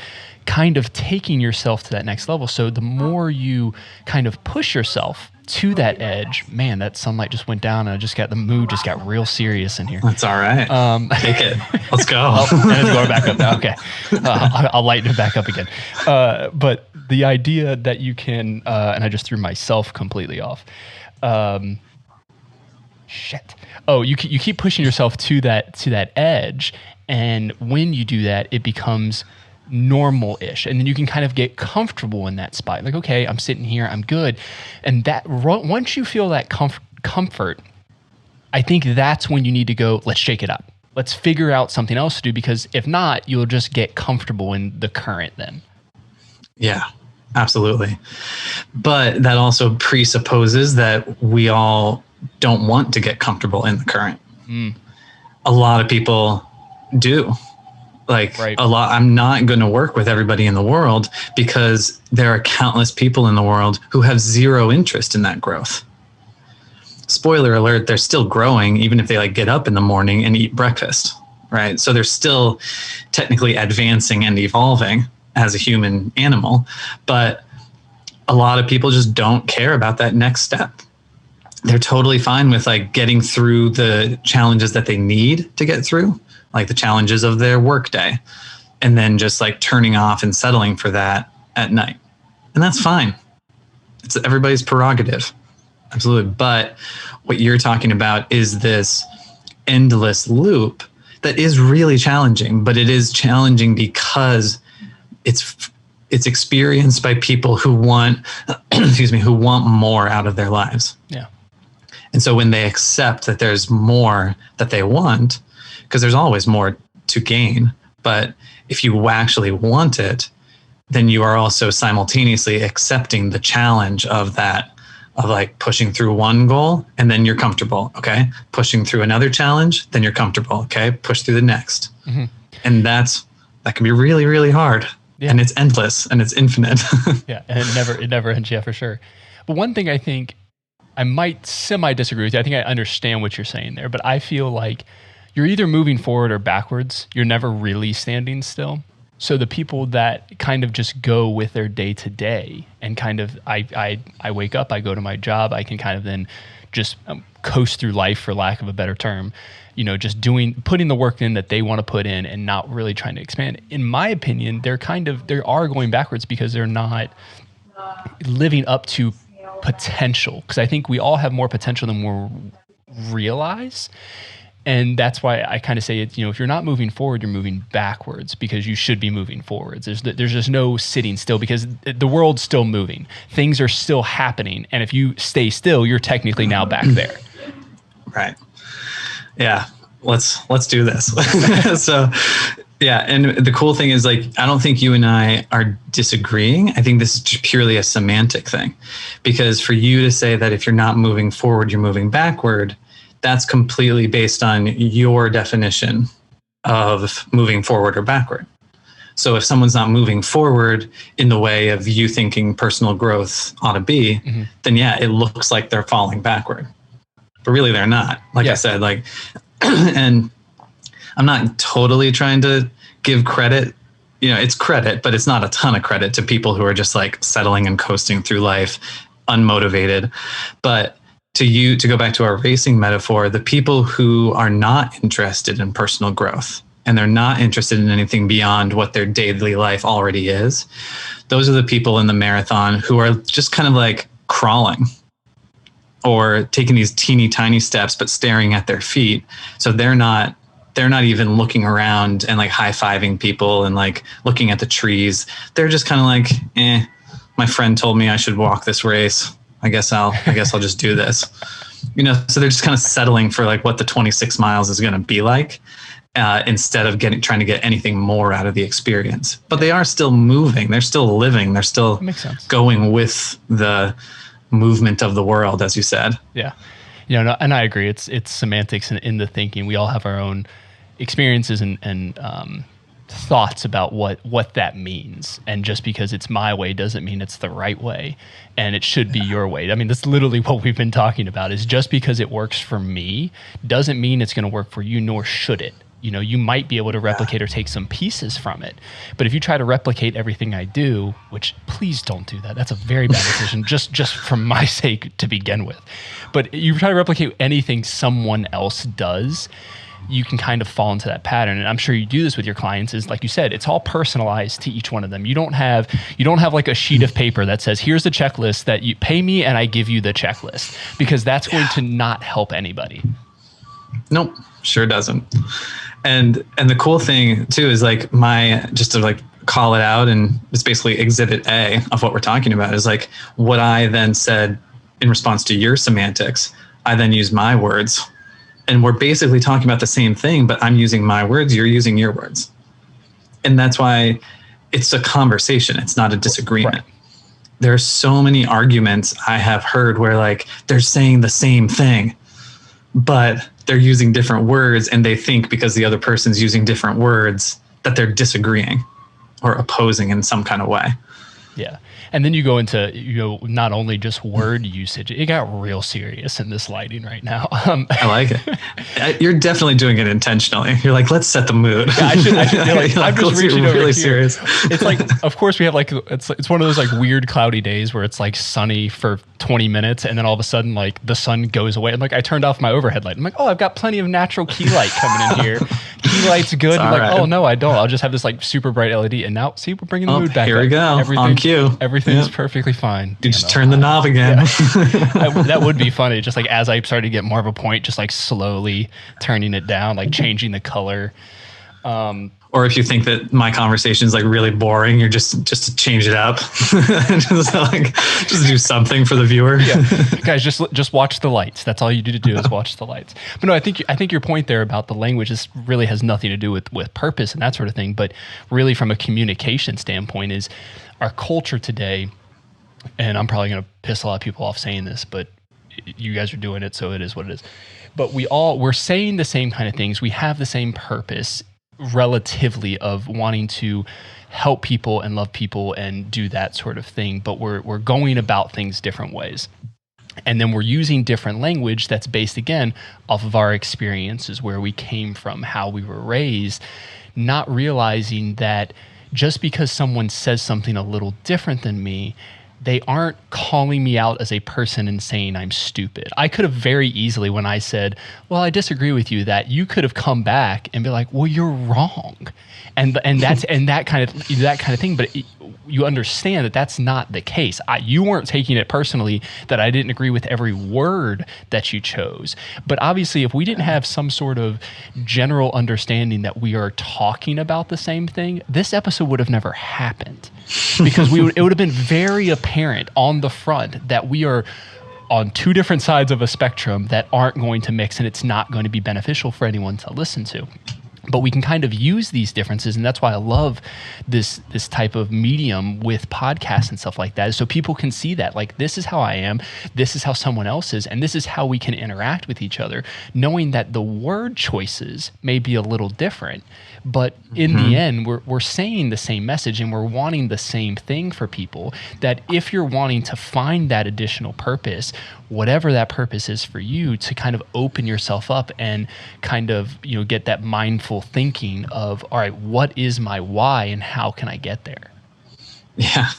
[SPEAKER 1] kind of taking yourself to that next level. So the more you kind of push yourself to that edge, man, that sunlight just went down and the mood just got real serious in here.
[SPEAKER 2] That's all right. Take it. Let's go.
[SPEAKER 1] And it's going back up now. Okay. I'll lighten it back up again. But the idea that you can, and I just threw myself completely off. You keep pushing yourself to that edge. And when you do that, it becomes normal-ish, and then you can kind of get comfortable in that spot. Like, okay, I'm sitting here, I'm good. And that once you feel that comfort, I think that's when you need to go, let's shake it up. Let's figure out something else to do, because if not, you'll just get comfortable in the current then.
[SPEAKER 2] Yeah, absolutely. But that also presupposes that we all don't want to get comfortable in the current. A lot of people do. I'm not going to work with everybody in the world, because there are countless people in the world who have zero interest in that growth. Spoiler alert, they're still growing, even if they get up in the morning and eat breakfast, right? So they're still technically advancing and evolving as a human animal, but a lot of people just don't care about that next step. They're totally fine with getting through the challenges that they need to get through, like the challenges of their workday, and then just turning off and settling for that at night. And that's fine. It's everybody's prerogative. Absolutely. But what you're talking about is this endless loop that is really challenging, but it is challenging because it's experienced by people who want, who want more out of their lives.
[SPEAKER 1] Yeah.
[SPEAKER 2] And so when they accept that there's more that they want, because there's always more to gain, but if you actually want it, then you are also simultaneously accepting the challenge of that, of like pushing through one goal and then you're comfortable. Okay. Pushing through another challenge, then you're comfortable. Okay. Push through the next. Mm-hmm. And that can be really, really hard. Yeah. And it's endless and it's infinite.
[SPEAKER 1] Yeah. And it never ends. Yeah, for sure. But one thing I think I might semi-disagree with you. I think I understand what you're saying there, but I feel like you're either moving forward or backwards. You're never really standing still. So the people that kind of just go with their day to day and kind of, I wake up, I go to my job, I can kind of then just coast through life, for lack of a better term, just putting the work in that they want to put in and not really trying to expand. In my opinion, they are going backwards because they're not living up to potential, because I think we all have more potential than we realize. And that's why I kind of say it's, if you're not moving forward, you're moving backwards, because you should be moving forwards. There's just no sitting still, because the world's still moving. Things are still happening. And if you stay still, you're technically now back there.
[SPEAKER 2] Right. Yeah. Let's do this. So yeah. And the cool thing is, like, I don't think you and I are disagreeing. I think this is just purely a semantic thing, because for you to say that if you're not moving forward, you're moving backward, that's completely based on your definition of moving forward or backward. So if someone's not moving forward in the way of you thinking personal growth ought to be, mm-hmm. then yeah, it looks like they're falling backward, but really they're not. Like I said, and I'm not totally trying to give credit, it's credit, but it's not a ton of credit to people who are just like settling and coasting through life, unmotivated. But to go back to our racing metaphor, the people who are not interested in personal growth and they're not interested in anything beyond what their daily life already is, those are the people in the marathon who are just kind of like crawling or taking these teeny tiny steps, but staring at their feet. So they're not even looking around and like high-fiving people and like looking at the trees. They're just kind of like, my friend told me I should walk this race. I guess I'll just do this. So they're just kind of settling for like what the 26 miles is going to be like, instead of trying to get anything more out of the experience. But they are still moving. They're still living. They're still going with the movement of the world, as you said.
[SPEAKER 1] Yeah. And I agree. It's semantics in the thinking. We all have our own experiences and thoughts about what that means. And just because it's my way doesn't mean it's the right way, and it should be your way. I mean, that's literally what we've been talking about, is just because it works for me doesn't mean it's going to work for you, nor should it. You might be able to replicate or take some pieces from it. But if you try to replicate everything I do, which please don't do that. That's a very bad decision, just for my sake to begin with. But you try to replicate anything someone else does, you can kind of fall into that pattern. And I'm sure you do this with your clients, is like you said, it's all personalized to each one of them. You don't have like a sheet of paper that says, here's the checklist that you pay me and I give you the checklist, because that's going to not help anybody.
[SPEAKER 2] Nope. Sure doesn't. And the cool thing too is like just to like call it out, and it's basically exhibit A of what we're talking about, is like what I then said in response to your semantics. I then use my words, and we're basically talking about the same thing, but I'm using my words, you're using your words. And that's why it's a conversation. It's not a disagreement. Right. There are so many arguments I have heard where like they're saying the same thing, but they're using different words, and they think because the other person's using different words that they're disagreeing or opposing in some kind of way.
[SPEAKER 1] Yeah. And then you go into, not only just word usage, it got real serious in this lighting right now.
[SPEAKER 2] I like it. You're definitely doing it intentionally. You're like, let's set the mood.
[SPEAKER 1] Yeah, I should I'm just reaching over
[SPEAKER 2] really
[SPEAKER 1] here.
[SPEAKER 2] Serious.
[SPEAKER 1] It's like, of course we have like, it's one of those like weird cloudy days where it's like sunny for 20 minutes. And then all of a sudden, like the sun goes away. And like, I turned off my overhead light. I'm like, oh, I've got plenty of natural key light coming in here. Key light's good. I'm like, right. Oh no, I don't. I'll just have this like super bright LED. And now, see, we're bringing the mood back.
[SPEAKER 2] Here we go. On cue.
[SPEAKER 1] Everything's perfectly fine.
[SPEAKER 2] You just turn the knob again.
[SPEAKER 1] Yeah. That would be funny. Just like as I started to get more of a point, just like slowly turning it down, like changing the color.
[SPEAKER 2] or if you think that my conversation is like really boring, you're just to change it up, just do something for the viewer.
[SPEAKER 1] Yeah, guys, just watch the lights. That's all you need to do is watch the lights. But no, I think your point there about the language is really has nothing to do with purpose and that sort of thing, but really from a communication standpoint is our culture today. And I'm probably going to piss a lot of people off saying this, but you guys are doing it, so it is what it is. But we're saying the same kind of things. We have the same purpose relatively of wanting to help people and love people and do that sort of thing. But we're going about things different ways. And then we're using different language that's based, again, off of our experiences, where we came from, how we were raised, not realizing that just because someone says something a little different than me, they aren't calling me out as a person and saying I'm stupid. I could have very easily, when I said, well, I disagree with you, that you could have come back and be like, well, you're wrong. And that kind of thing. But you understand that that's not the case. You weren't taking it personally that I didn't agree with every word that you chose. But obviously, if we didn't have some sort of general understanding that we are talking about the same thing, this episode would have never happened, because it would have been very apparent on the front that we are on two different sides of a spectrum that aren't going to mix, and it's not going to be beneficial for anyone to listen to. But we can kind of use these differences, and that's why I love this type of medium with podcasts and stuff like that, so people can see that, like, this is how I am, this is how someone else is, and this is how we can interact with each other, knowing that the word choices may be a little different, but in the end, we're saying the same message, and we're wanting the same thing for people, that if you're wanting to find that additional purpose, whatever that purpose is for you, to kind of open yourself up and kind of, get that mindful thinking of, all right, what is my why and how can I get there?
[SPEAKER 2] Yeah,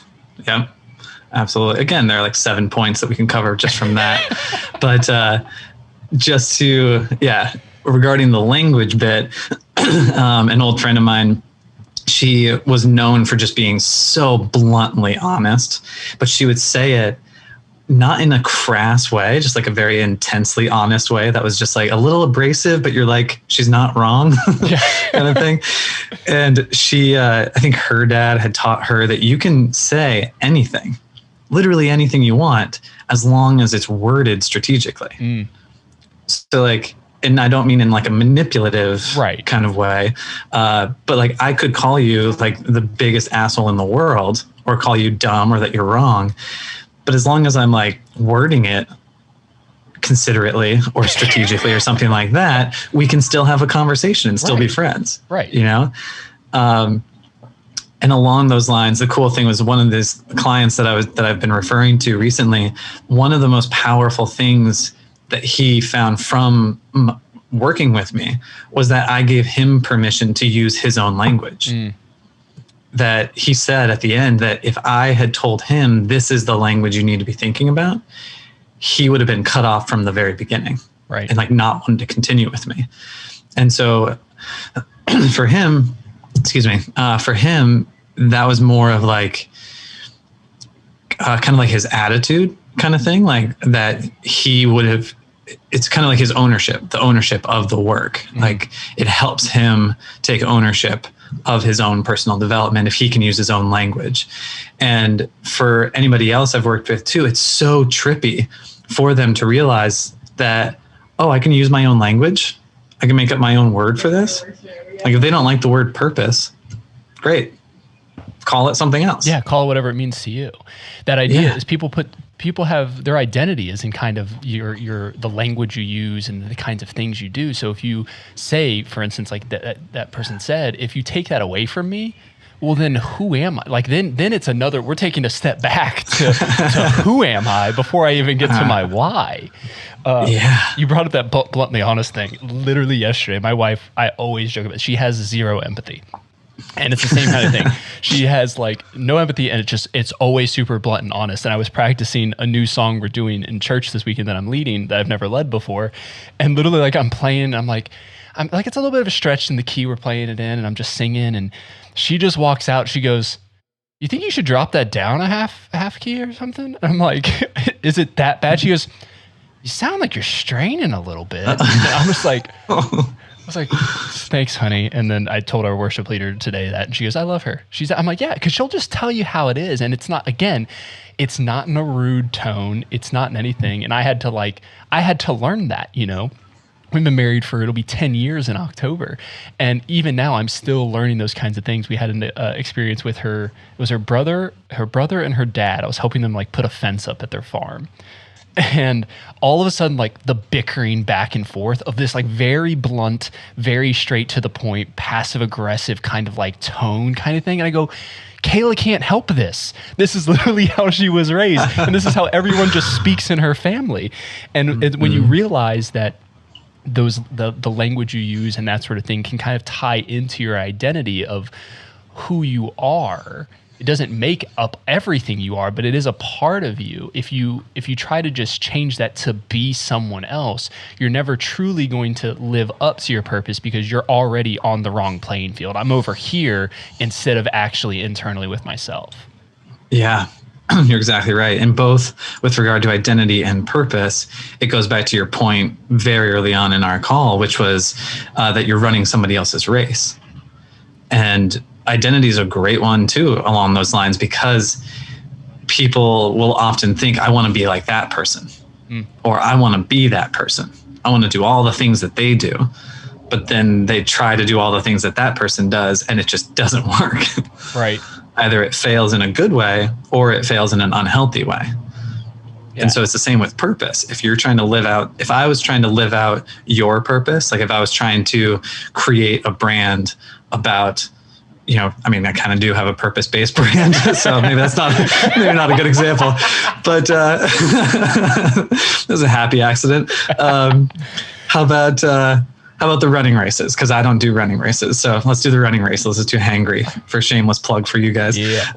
[SPEAKER 2] absolutely. Again, there are like 7 points that we can cover just from that. But regarding the language bit, an old friend of mine, she was known for just being so bluntly honest, but she would say it not in a crass way, just like a very intensely honest way that was just like a little abrasive, but you're like, she's not wrong kind of thing. And she, I think her dad had taught her that you can say anything, literally anything you want, as long as it's worded strategically. So like, and I don't mean in like a manipulative kind of way, but like I could call you like the biggest asshole in the world, or call you dumb, or that you're wrong. But as long as I'm like wording it considerately or strategically or something like that, we can still have a conversation and still be friends.
[SPEAKER 1] Right.
[SPEAKER 2] And along those lines, the cool thing was, one of these clients that I've been referring to recently, one of the most powerful things that he found from working with me was that I gave him permission to use his own language. That he said at the end that if I had told him this is the language you need to be thinking about, he would have been cut off from the very beginning. Right. And like not wanted to continue with me. And so for him, that was more of like kind of like his attitude kind of thing, like that he would have, it's kind of like his ownership, the ownership of the work. Like it helps him take ownership of his own personal development if he can use his own language. And for anybody else I've worked with too, it's so trippy for them to realize that, oh, I can use my own language. I can make up my own word for this. Like if they don't like the word purpose, great. Call it something else.
[SPEAKER 1] Yeah, call it whatever it means to you. That idea is people have their identity is in kind of the language you use and the kinds of things you do. So if you say, for instance, like that person said, if you take that away from me, well, then who am I? Like then it's another. We're taking a step back to who am I before I even get to my why. You brought up that bluntly honest thing. Literally yesterday, my wife, I always joke about it, she has zero empathy. And it's the same kind of thing. She has like no empathy, and it's always super blunt and honest. And I was practicing a new song we're doing in church this weekend that I'm leading that I've never led before. And literally like I'm playing, I'm like it's a little bit of a stretch in the key we're playing it in, and I'm just singing, and she just walks out. She goes, "You think you should drop that down a half key or something?" And I'm like, "Is it that bad?" She goes, "You sound like you're straining a little bit." And I'm just like, was like, thanks, honey. And then I told our worship leader today that, and she goes, I love her. I'm like, yeah, because she'll just tell you how it is. And it's not, again, it's not in a rude tone. It's not in anything. And I had to learn that, you know. We've been married it'll be 10 years in October. And even now I'm still learning those kinds of things. We had an experience with her. It was her brother and her dad. I was helping them like put a fence up at their farm. And all of a sudden, like the bickering back and forth of this like very blunt, very straight to the point, passive aggressive kind of like tone kind of thing. And I go, Kayla can't help this. This is literally how she was raised. And this is how everyone just speaks in her family. And when you realize that the language you use and that sort of thing can kind of tie into your identity of who you are. It doesn't make up everything you are, but it is a part of you. If you try to just change that to be someone else, you're never truly going to live up to your purpose because you're already on the wrong playing field. I'm over here instead of actually internally with myself.
[SPEAKER 2] Yeah. You're exactly right. And both with regard to identity and purpose, it goes back to your point very early on in our call, which was that you're running somebody else's race. And identity is a great one too, along those lines, because people will often think, I want to be like that person, or I want to be that person. I want to do all the things that they do. But then they try to do all the things that that person does, and it just doesn't work.
[SPEAKER 1] Right.
[SPEAKER 2] Either it fails in a good way or it fails in an unhealthy way. Yeah. And so it's the same with purpose. If I was trying to live out your purpose, like if I was trying to create a brand about, I kind of do have a purpose-based brand, so maybe that's not a good example, but it was a happy accident. How about the running races? Because I don't do running races. So let's do the running race. This is too hangry for a shameless plug for you guys. Yeah.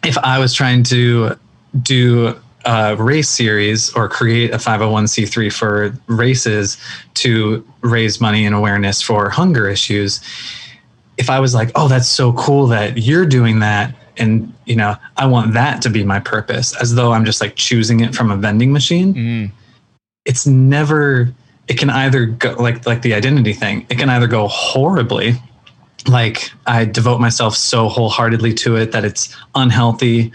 [SPEAKER 2] If I was trying to do a race series or create a 501c3 for races to raise money and awareness for hunger issues, if I was like, oh, that's so cool that you're doing that, and I want that to be my purpose, as though I'm just like choosing it from a vending machine, it's never... It can either go like the identity thing. It can either go horribly, like I devote myself so wholeheartedly to it that it's unhealthy,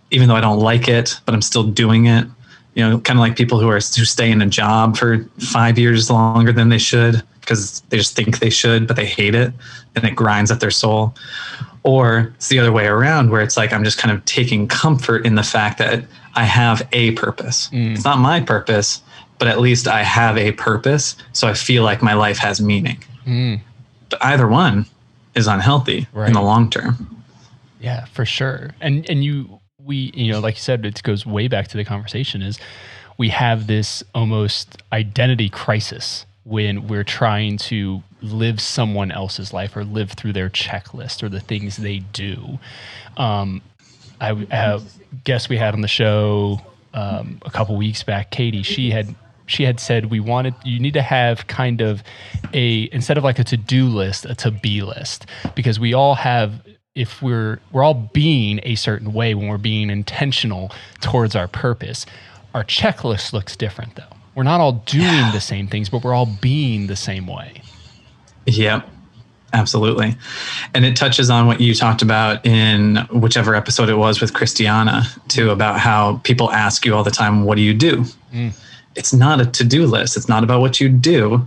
[SPEAKER 2] even though I don't like it, but I'm still doing it. Kind of like people who stay in a job for 5 years longer than they should because they just think they should, but they hate it and it grinds at their soul. Or it's the other way around, where it's like I'm just kind of taking comfort in the fact that I have a purpose. It's not my purpose, but at least I have a purpose, so I feel like my life has meaning. But either one is unhealthy in the long term.
[SPEAKER 1] Yeah, for sure. And we like you said, it goes way back to the conversation, is we have this almost identity crisis when we're trying to live someone else's life or live through their checklist or the things they do. I have guest we had on the show a couple weeks back, Katie, she had said you need to have kind of instead of like a to-do list, a to-be list, because we all have, if we're all being a certain way when we're being intentional towards our purpose. Our checklist looks different though. We're not all doing the same things, but we're all being the same way.
[SPEAKER 2] Yep. Absolutely. And it touches on what you talked about in whichever episode it was with Christiana too, about how people ask you all the time, what do you do? It's not a to-do list. It's not about what you do.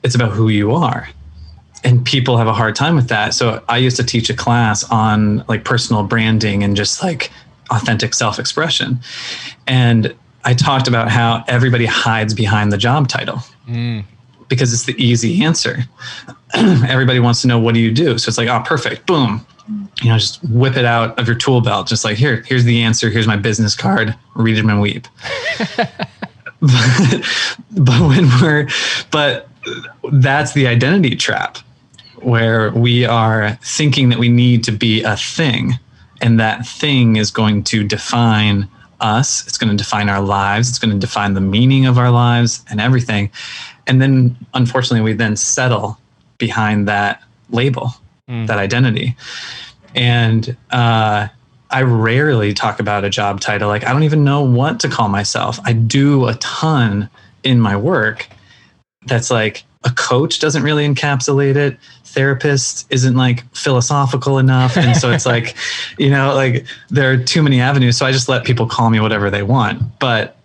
[SPEAKER 2] It's about who you are. And people have a hard time with that. So I used to teach a class on like personal branding and just like authentic self-expression. And I talked about how everybody hides behind the job title. Because it's the easy answer. Everybody wants to know, what do you do? So it's like, oh, perfect. Boom. Just whip it out of your tool belt. Just like, here's the answer. Here's my business card. Read them and weep. but that's the identity trap, where we are thinking that we need to be a thing, and that thing is going to define us. It's going to define our lives. It's going to define the meaning of our lives and everything. And then, unfortunately, we then settle behind that label, that identity. And I rarely talk about a job title. Like, I don't even know what to call myself. I do a ton in my work that's like A coach doesn't really encapsulate it. Therapist isn't like philosophical enough. And so it's like, like there are too many avenues. So I just let people call me whatever they want. But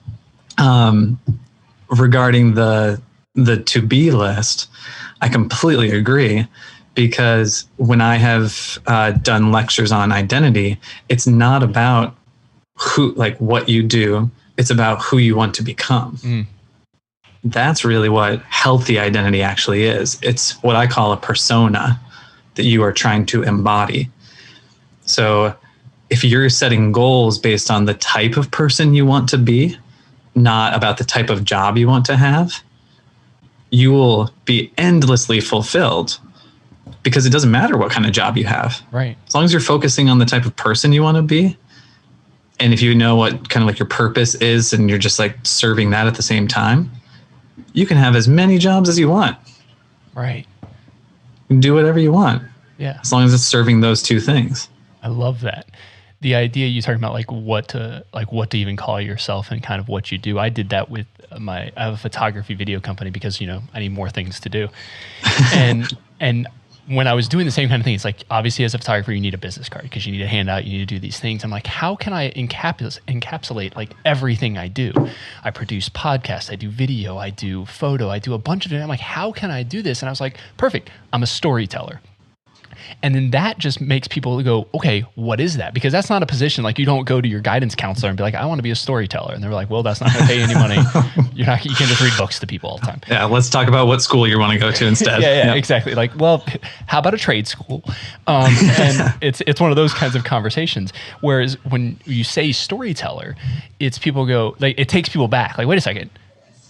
[SPEAKER 2] regarding the to-be list, I completely agree, because when I have done lectures on identity, it's not about what you do. It's about who you want to become. Mm. That's really what healthy identity actually is. It's what I call a persona that you are trying to embody. So if you're setting goals based on the type of person you want to be, not about the type of job you want to have, you will be endlessly fulfilled, because it doesn't matter what kind of job you have.
[SPEAKER 1] Right.
[SPEAKER 2] As long as you're focusing on the type of person you want to be, and if you know what kind of like your purpose is and you're just like serving that at the same time, you can have as many jobs as you want.
[SPEAKER 1] Right.
[SPEAKER 2] You can do whatever you want.
[SPEAKER 1] Yeah.
[SPEAKER 2] As long as it's serving those two things.
[SPEAKER 1] I love that. The idea you talking about what to even call yourself and kind of what you do. I did that with I have a photography video company because, I need more things to do. And when I was doing the same kind of thing, it's like, obviously as a photographer, you need a business card because you need a handout, you need to do these things. I'm like, how can I encapsulate like everything I do? I produce podcasts, I do video, I do photo, I do a bunch of it. I'm like, how can I do this? And I was like, perfect, I'm a storyteller. And then that just makes people go, okay, what is that? Because that's not a position. Like, you don't go to your guidance counselor and be like, I want to be a storyteller. And they're like, well, that's not going to pay any money. You can't just read books to people all the time.
[SPEAKER 2] Yeah, let's talk about what school you want to go to instead.
[SPEAKER 1] yeah, exactly. Like, well, how about a trade school? And it's one of those kinds of conversations. Whereas when you say storyteller, it's people go, like, it takes people back. Like, wait a second.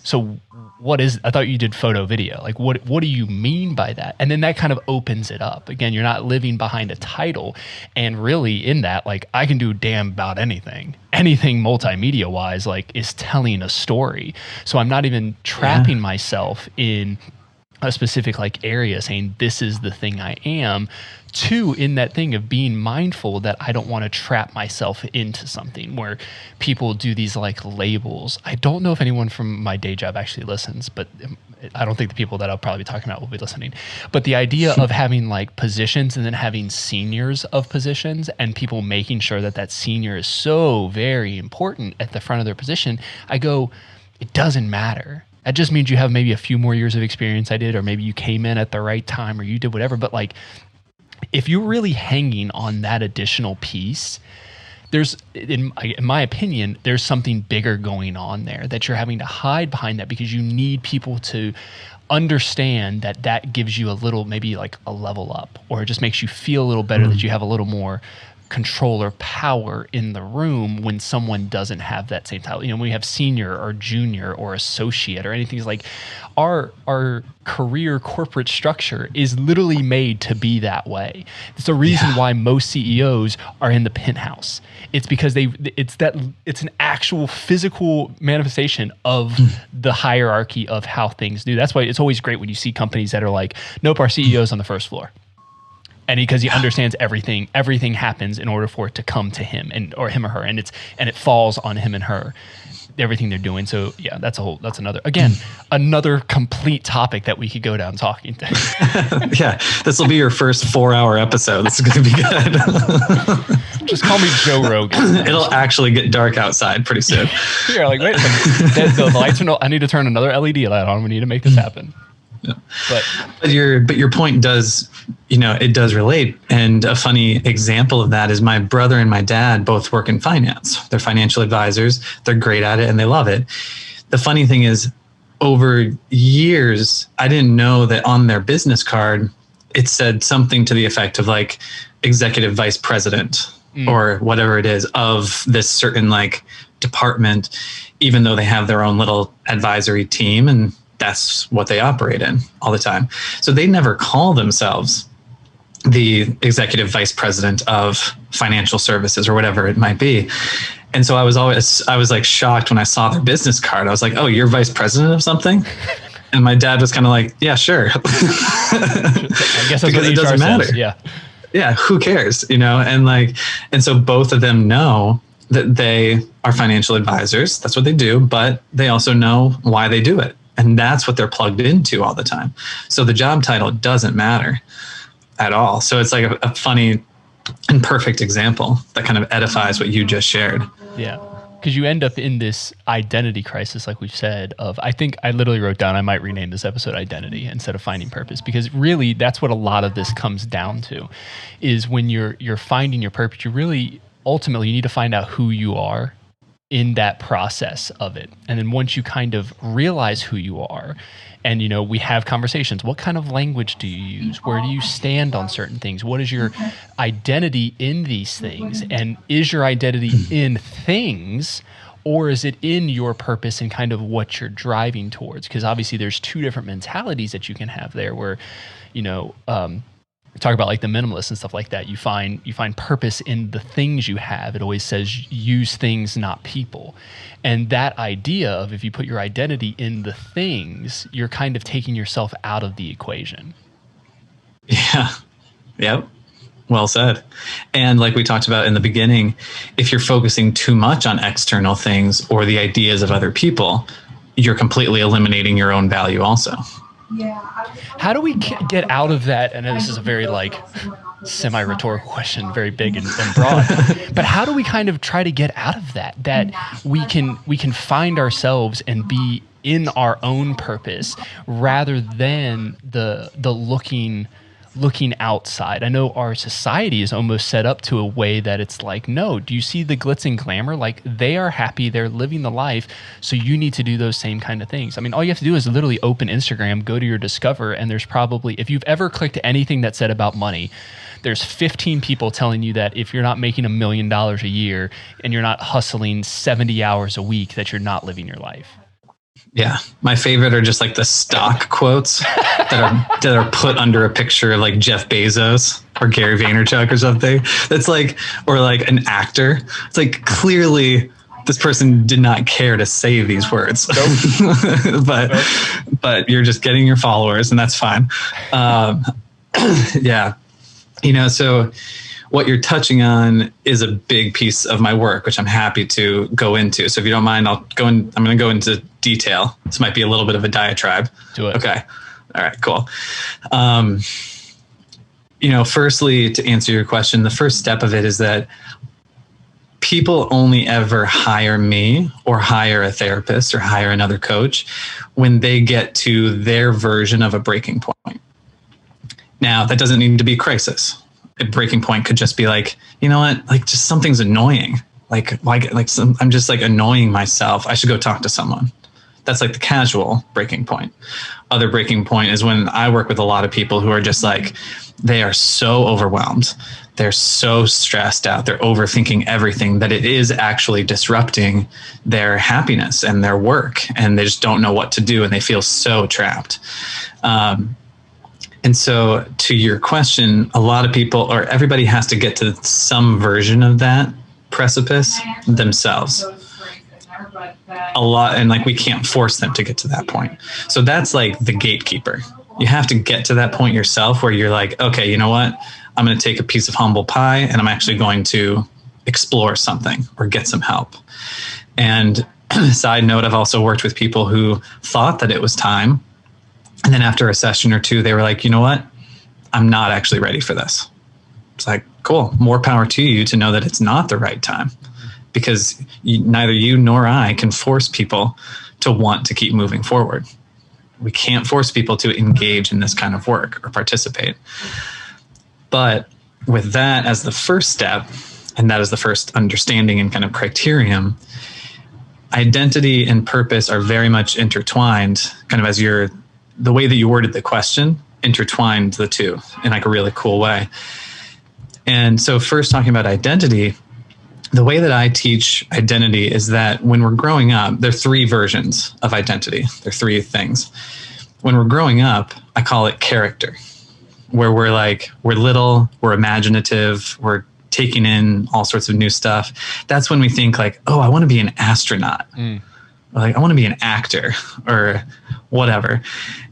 [SPEAKER 1] So I thought you did photo video. Like, what do you mean by that? And then that kind of opens it up. Again, you're not living behind a title. And really in that, like, I can do damn about anything multimedia wise, like, is telling a story. So I'm not even trapping myself in a specific like area saying this is the thing I am. Two, in that thing of being mindful that I don't want to trap myself into something where people do these like labels. I don't know if anyone from my day job actually listens, but I don't think the people that I'll probably be talking about will be listening. But the idea of having like positions and then having seniors of positions and people making sure that that senior is so very important at the front of their position, I go, it doesn't matter. That just means you have maybe a few more years of experience I did, or maybe you came in at the right time, or you did whatever. But like, if you're really hanging on that additional piece, there's, in my opinion, there's something bigger going on there that you're having to hide behind that, because you need people to understand that that gives you a little, maybe like a level up, or it just makes you feel a little better that you have a little more control or power in the room when someone doesn't have that same title. When we have senior or junior or associate or anything, it's like our career corporate structure is literally made to be that way. It's the reason why most CEOs are in the penthouse. It's because it's an actual physical manifestation of the hierarchy of how things do. That's why it's always great when you see companies that are like, nope, our CEO's on the first floor. And because he understands everything happens in order for it to come to him or him or her, and it falls on him and her, everything they're doing. So yeah, that's another complete topic that we could go down talking to.
[SPEAKER 2] Yeah, this will be your first 4-hour episode. This is going to be good.
[SPEAKER 1] Just call me Joe Rogan.
[SPEAKER 2] It'll actually get dark outside pretty soon.
[SPEAKER 1] You're like, wait a second. The lights are I need to turn another LED light on. We need to make this happen.
[SPEAKER 2] Yeah. But your point does, it does relate. And a funny example of that is my brother and my dad both work in finance. They're financial advisors. They're great at it and they love it. The funny thing is, over years, I didn't know that on their business card, it said something to the effect of like executive vice president or whatever it is of this certain like department, even though they have their own little advisory team, and that's what they operate in all the time. So they never call themselves the executive vice president of financial services or whatever it might be. And so I was like shocked when I saw their business card. I was like, oh, you're vice president of something? And my dad was kind of like, yeah, sure.
[SPEAKER 1] I guess that's
[SPEAKER 2] because it doesn't matter.
[SPEAKER 1] Says. Yeah.
[SPEAKER 2] Yeah. Who cares? And so both of them know that they are financial advisors. That's what they do, but they also know why they do it. And that's what they're plugged into all the time. So the job title doesn't matter at all. So it's like a funny and perfect example that kind of edifies what you just shared.
[SPEAKER 1] Yeah. Because you end up in this identity crisis, like we've said, of, I think I literally wrote down, I might rename this episode Identity instead of Finding Purpose, because really that's what a lot of this comes down to, is when you're finding your purpose, you really, ultimately, you need to find out who you are in that process of it. And then once you kind of realize who you are, and, you know, we have conversations. What kind of language do you use? Where do you stand on certain things? What is your identity in these things? And is your identity in things, or is it in your purpose and kind of what you're driving towards? Because obviously there's two different mentalities that you can have there where, you know, talk about like the minimalists and stuff like that. You find purpose in the things you have. It always says use things, not people. And that idea of if you put your identity in the things, you're kind of taking yourself out of the equation.
[SPEAKER 2] Yeah. Yep. Well said. And like we talked about in the beginning, if you're focusing too much on external things or the ideas of other people, you're completely eliminating your own value also.
[SPEAKER 3] Yeah.
[SPEAKER 1] How do we get out of that? I know this is a very like semi-rhetorical question, very big and broad, but how do we kind of try to get out of that we can find ourselves and be in our own purpose rather than the looking outside? I know our society is almost set up to a way that it's like, no, do you see the glitz and glamour? Like, they are happy, they're living the life, so you need to do those same kind of things. I mean, all you have to do is literally open Instagram, go to your Discover, and there's probably, if you've ever clicked anything that said about money, there's 15 people telling you that if you're not making $1 million a year and you're not hustling 70 hours a week, that you're not living your life.
[SPEAKER 2] Yeah. My favorite are just like the stock quotes that are put under a picture of like Jeff Bezos or Gary Vaynerchuk or something. That's like, or like an actor. It's like, clearly this person did not care to say these words, but you're just getting your followers, and that's fine. Yeah. You know, so what you're touching on is a big piece of my work, which I'm happy to go into. So if you don't mind, I'm going to go into detail. This might be a little bit of a diatribe.
[SPEAKER 1] Do it.
[SPEAKER 2] Okay. All right, cool. You know, firstly, to answer your question, the first step of it is that people only ever hire me or hire a therapist or hire another coach when they get to their version of a breaking point. Now, that doesn't need to be crisis. A breaking point could just be like, you know what, like just something's annoying. I'm just like annoying myself. I should go talk to someone. That's like the casual breaking point. Other breaking point is when I work with a lot of people who are just like, they are so overwhelmed. They're so stressed out. They're overthinking everything that it is actually disrupting their happiness and their work. And they just don't know what to do. And they feel so trapped. And so to your question, a lot of people or everybody has to get to some version of that precipice themselves. A lot. And like, we can't force them to get to that point. So that's like the gatekeeper. You have to get to that point yourself where you're like, okay, you know what? I'm going to take a piece of humble pie and I'm actually going to explore something or get some help. And side note, I've also worked with people who thought that it was time. And then after a session or two, they were like, you know what? I'm not actually ready for this. It's like, cool. More power to you to know that it's not the right time, because neither you nor I can force people to want to keep moving forward. We can't force people to engage in this kind of work or participate. But with that as the first step, and that is the first understanding and kind of criterion, identity and purpose are very much intertwined, kind of as the way that you worded the question intertwined the two in like a really cool way. And so first, talking about identity, the way that I teach identity is that when we're growing up, there are three versions of identity. There are three things. When we're growing up, I call it character, where we're little, we're imaginative, we're taking in all sorts of new stuff. That's when we think like, oh, I want to be an astronaut. Like, I want to be an actor or whatever.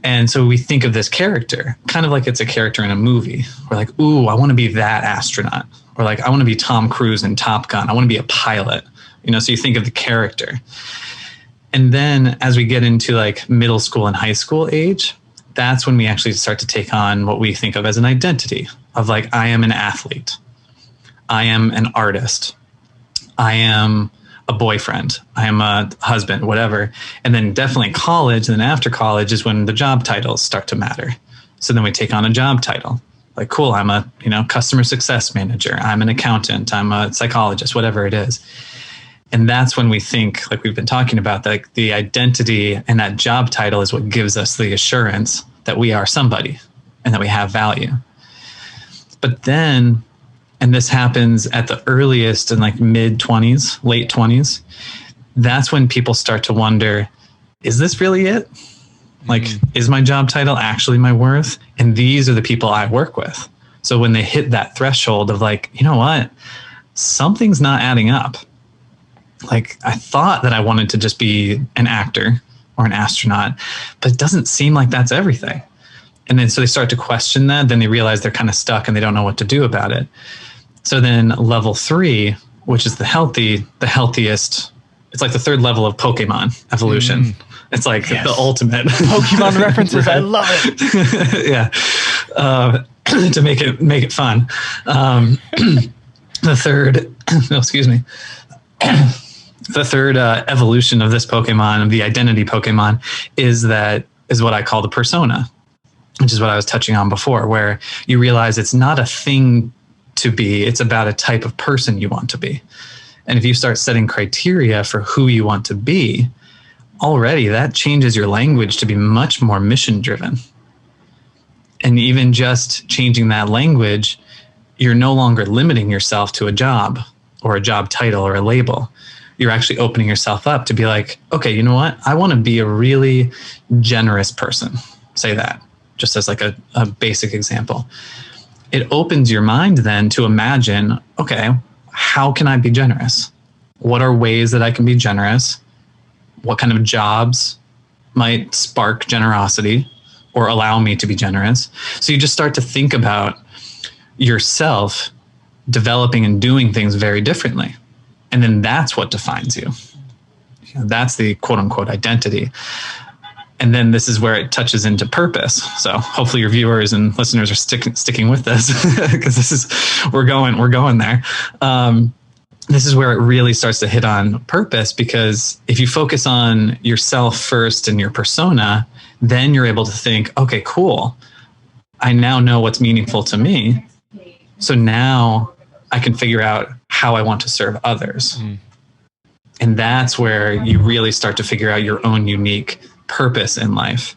[SPEAKER 2] And so we think of this character kind of like it's a character in a movie. We're like, ooh, I want to be that astronaut. Or like, I want to be Tom Cruise in Top Gun. I want to be a pilot. You know, so you think of the character. And then as we get into like middle school and high school age, that's when we actually start to take on what we think of as an identity of like, I am an athlete. I am an artist. I am a boyfriend. I am a husband, whatever. And then definitely college. And then after college is when the job titles start to matter. So then we take on a job title. Like, cool, I'm a, customer success manager. I'm an accountant. I'm a psychologist, whatever it is. And that's when we think, like we've been talking about, that the identity and that job title is what gives us the assurance that we are somebody and that we have value. But then, and this happens at the earliest in like mid 20s, late 20s, that's when people start to wonder, is this really it? Like, is my job title actually my worth? And these are the people I work with. So when they hit that threshold of like, you know what, something's not adding up. Like, I thought that I wanted to just be an actor or an astronaut, but it doesn't seem like that's everything. And then so they start to question that. Then they realize they're kind of stuck and they don't know what to do about it. So then level 3, which is the healthiest, it's like the third level of Pokemon evolution. It's like the ultimate
[SPEAKER 1] Pokemon references. Right? I love it.
[SPEAKER 2] Yeah. To make it fun. The third, the third evolution of this Pokemon, of the identity Pokemon, is what I call the persona, which is what I was touching on before, where you realize it's not a thing to be, it's about a type of person you want to be. And if you start setting criteria for who you want to be, already that changes your language to be much more mission driven. And even just changing that language, you're no longer limiting yourself to a job or a job title or a label. You're actually opening yourself up to be like, okay, you know what? I want to be a really generous person. Say that just as like a basic example. It opens your mind then to imagine, okay, how can I be generous? What are ways that I can be generous? What kind of jobs might spark generosity or allow me to be generous? So you just start to think about yourself developing and doing things very differently. And then that's what defines you. That's the quote unquote identity. And then this is where it touches into purpose. So hopefully your viewers and listeners are sticking with this because we're going there. This is where it really starts to hit on purpose, because if you focus on yourself first and your persona, then you're able to think, okay, cool. I now know what's meaningful to me. So now I can figure out how I want to serve others. And that's where you really start to figure out your own unique purpose in life.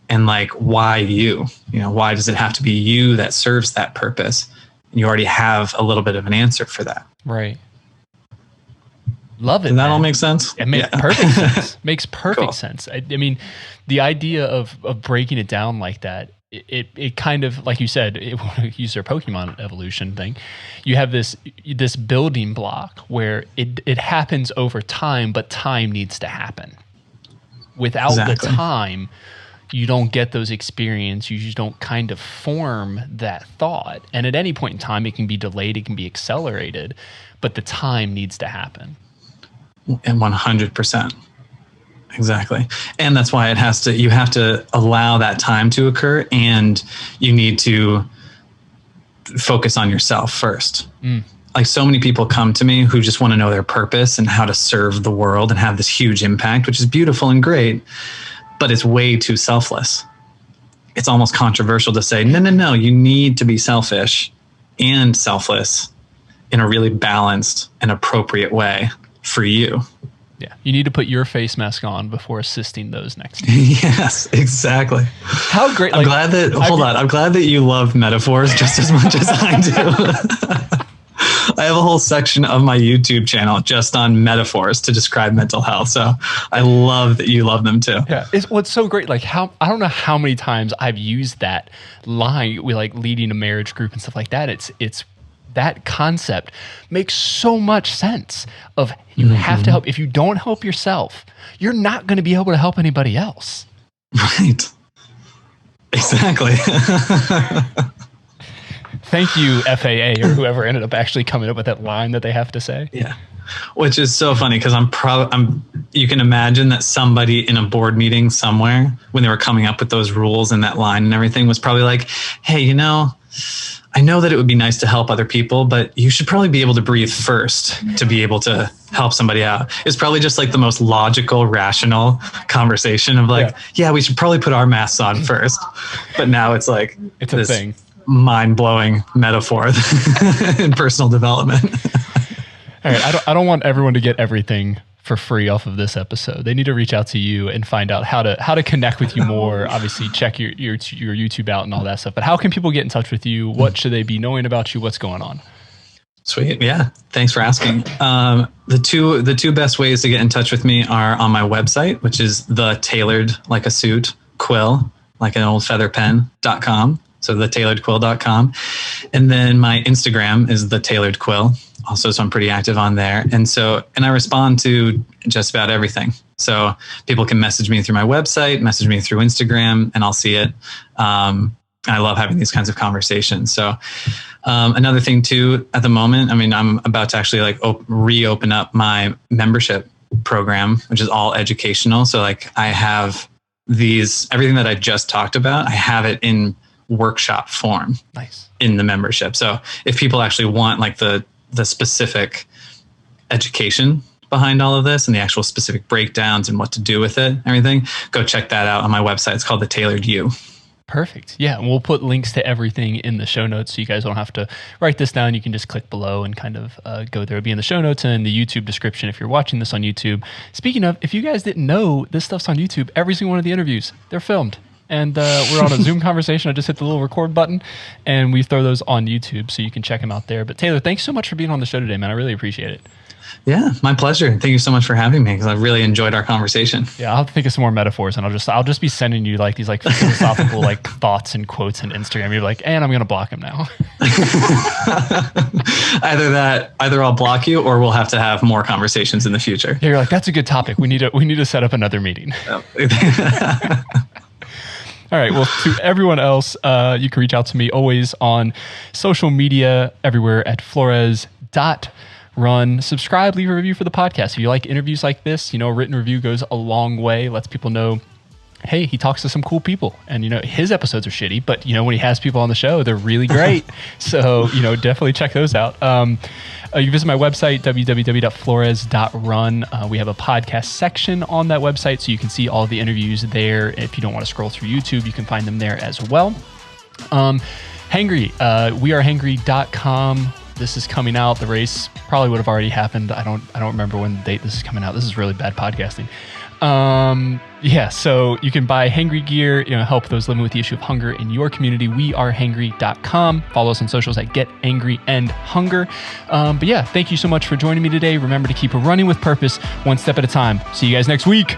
[SPEAKER 2] And like, why why does it have to be you that serves that purpose? And you already have a little bit of an answer for that.
[SPEAKER 1] Right. Love it.
[SPEAKER 2] Does that all make sense?
[SPEAKER 1] It makes perfect sense. Makes perfect sense. I mean, the idea of breaking it down like that, it kind of, like you said, use their Pokemon evolution thing. You have this building block where it happens over time, but time needs to happen. Without the time, you don't get those experiences. You just don't kind of form that thought. And at any point in time, it can be delayed, it can be accelerated, but the time needs to happen.
[SPEAKER 2] And 100%. Exactly. And that's why you have to allow that time to occur, and you need to focus on yourself first. Like, so many people come to me who just want to know their purpose and how to serve the world and have this huge impact, which is beautiful and great, but it's way too selfless. It's almost controversial to say, no, you need to be selfish and selfless in a really balanced and appropriate way for you.
[SPEAKER 1] Yeah, you need to put your face mask on before assisting those next to you.
[SPEAKER 2] Yes, exactly.
[SPEAKER 1] How great!
[SPEAKER 2] I'm glad that you love metaphors just as much as I do. I have a whole section of my YouTube channel just on metaphors to describe mental health. So I love that you love them too.
[SPEAKER 1] Yeah, what's so great. Like, I don't know how many times I've used that line. We like leading a marriage group and stuff like that. It's that concept makes so much sense of you have to help. If you don't help yourself, you're not going to be able to help anybody else.
[SPEAKER 2] Right. Exactly.
[SPEAKER 1] Thank you, FAA, or whoever ended up actually coming up with that line that they have to say.
[SPEAKER 2] Yeah. Which is so funny because you can imagine that somebody in a board meeting somewhere when they were coming up with those rules and that line and everything was probably like, hey, I know that it would be nice to help other people, but you should probably be able to breathe first to be able to help somebody out. It's probably just like the most logical, rational conversation of like, yeah, we should probably put our masks on first. But now it's like,
[SPEAKER 1] it's a thing.
[SPEAKER 2] Mind-blowing metaphor in personal development.
[SPEAKER 1] All right, I don't want everyone to get everything for free off of this episode. They need to reach out to you and find out how to connect with you more. Obviously, check your YouTube out and all that stuff. But how can people get in touch with you? What should they be knowing about you? What's going on?
[SPEAKER 2] Sweet. Yeah. Thanks for asking. The two best ways to get in touch with me are on my website, which is the Tailored like a suit quill, like an old feather pen.com. So thetailoredquill.com. And then my Instagram is the Tailored Quill. Also, so I'm pretty active on there. And I respond to just about everything. So people can message me through my website, message me through Instagram, and I'll see it. I love having these kinds of conversations. So another thing too, at the moment, I'm about to actually reopen up my membership program, which is all educational. So I have everything that I just talked about, I have it in workshop form.
[SPEAKER 1] Nice. In
[SPEAKER 2] the membership. So if people actually want the specific education behind all of this and the actual specific breakdowns and what to do with it, everything, go check that out on my website. It's called the Tailored You.
[SPEAKER 1] Perfect. Yeah. And we'll put links to everything in the show notes. So you guys don't have to write this down. You can just click below and kind of go there. It'll be in the show notes and in the YouTube description if you're watching this on YouTube. Speaking of, if you guys didn't know, this stuff's on YouTube. Every single one of the interviews, they're filmed. And we're on a Zoom conversation. I just hit the little record button and we throw those on YouTube so you can check them out there. But Taylor, thanks so much for being on the show today, man. I really appreciate it.
[SPEAKER 2] Yeah, my pleasure. Thank you so much for having me because I really enjoyed our conversation.
[SPEAKER 1] Yeah, I'll have to think of some more metaphors and I'll just be sending you these philosophical thoughts and quotes on Instagram. You're like, and I'm going to block him now. Either I'll block you or we'll have to have more conversations in the future. Yeah, you're like, that's a good topic. We need to set up another meeting. All right. Well, to everyone else, you can reach out to me always on social media, everywhere at flores.run. Subscribe, leave a review for the podcast. If you like interviews like this, a written review goes a long way. Lets people know, hey, he talks to some cool people. And, his episodes are shitty, but, when he has people on the show, they're really great. So, definitely check those out. You visit my website, www.flores.run. We have a podcast section on that website, so you can see all the interviews there. If you don't want to scroll through YouTube, you can find them there as well. Hangry, wearehangry.com. This is coming out. The race probably would have already happened. I don't remember when the date this is coming out. This is really bad podcasting. So you can buy Hangry gear, help those living with the issue of hunger in your community. Wearehangry.com. Follow us on socials at Get Angry and Hunger. Thank you so much for joining me today. Remember to keep running with purpose, one step at a time. See you guys next week.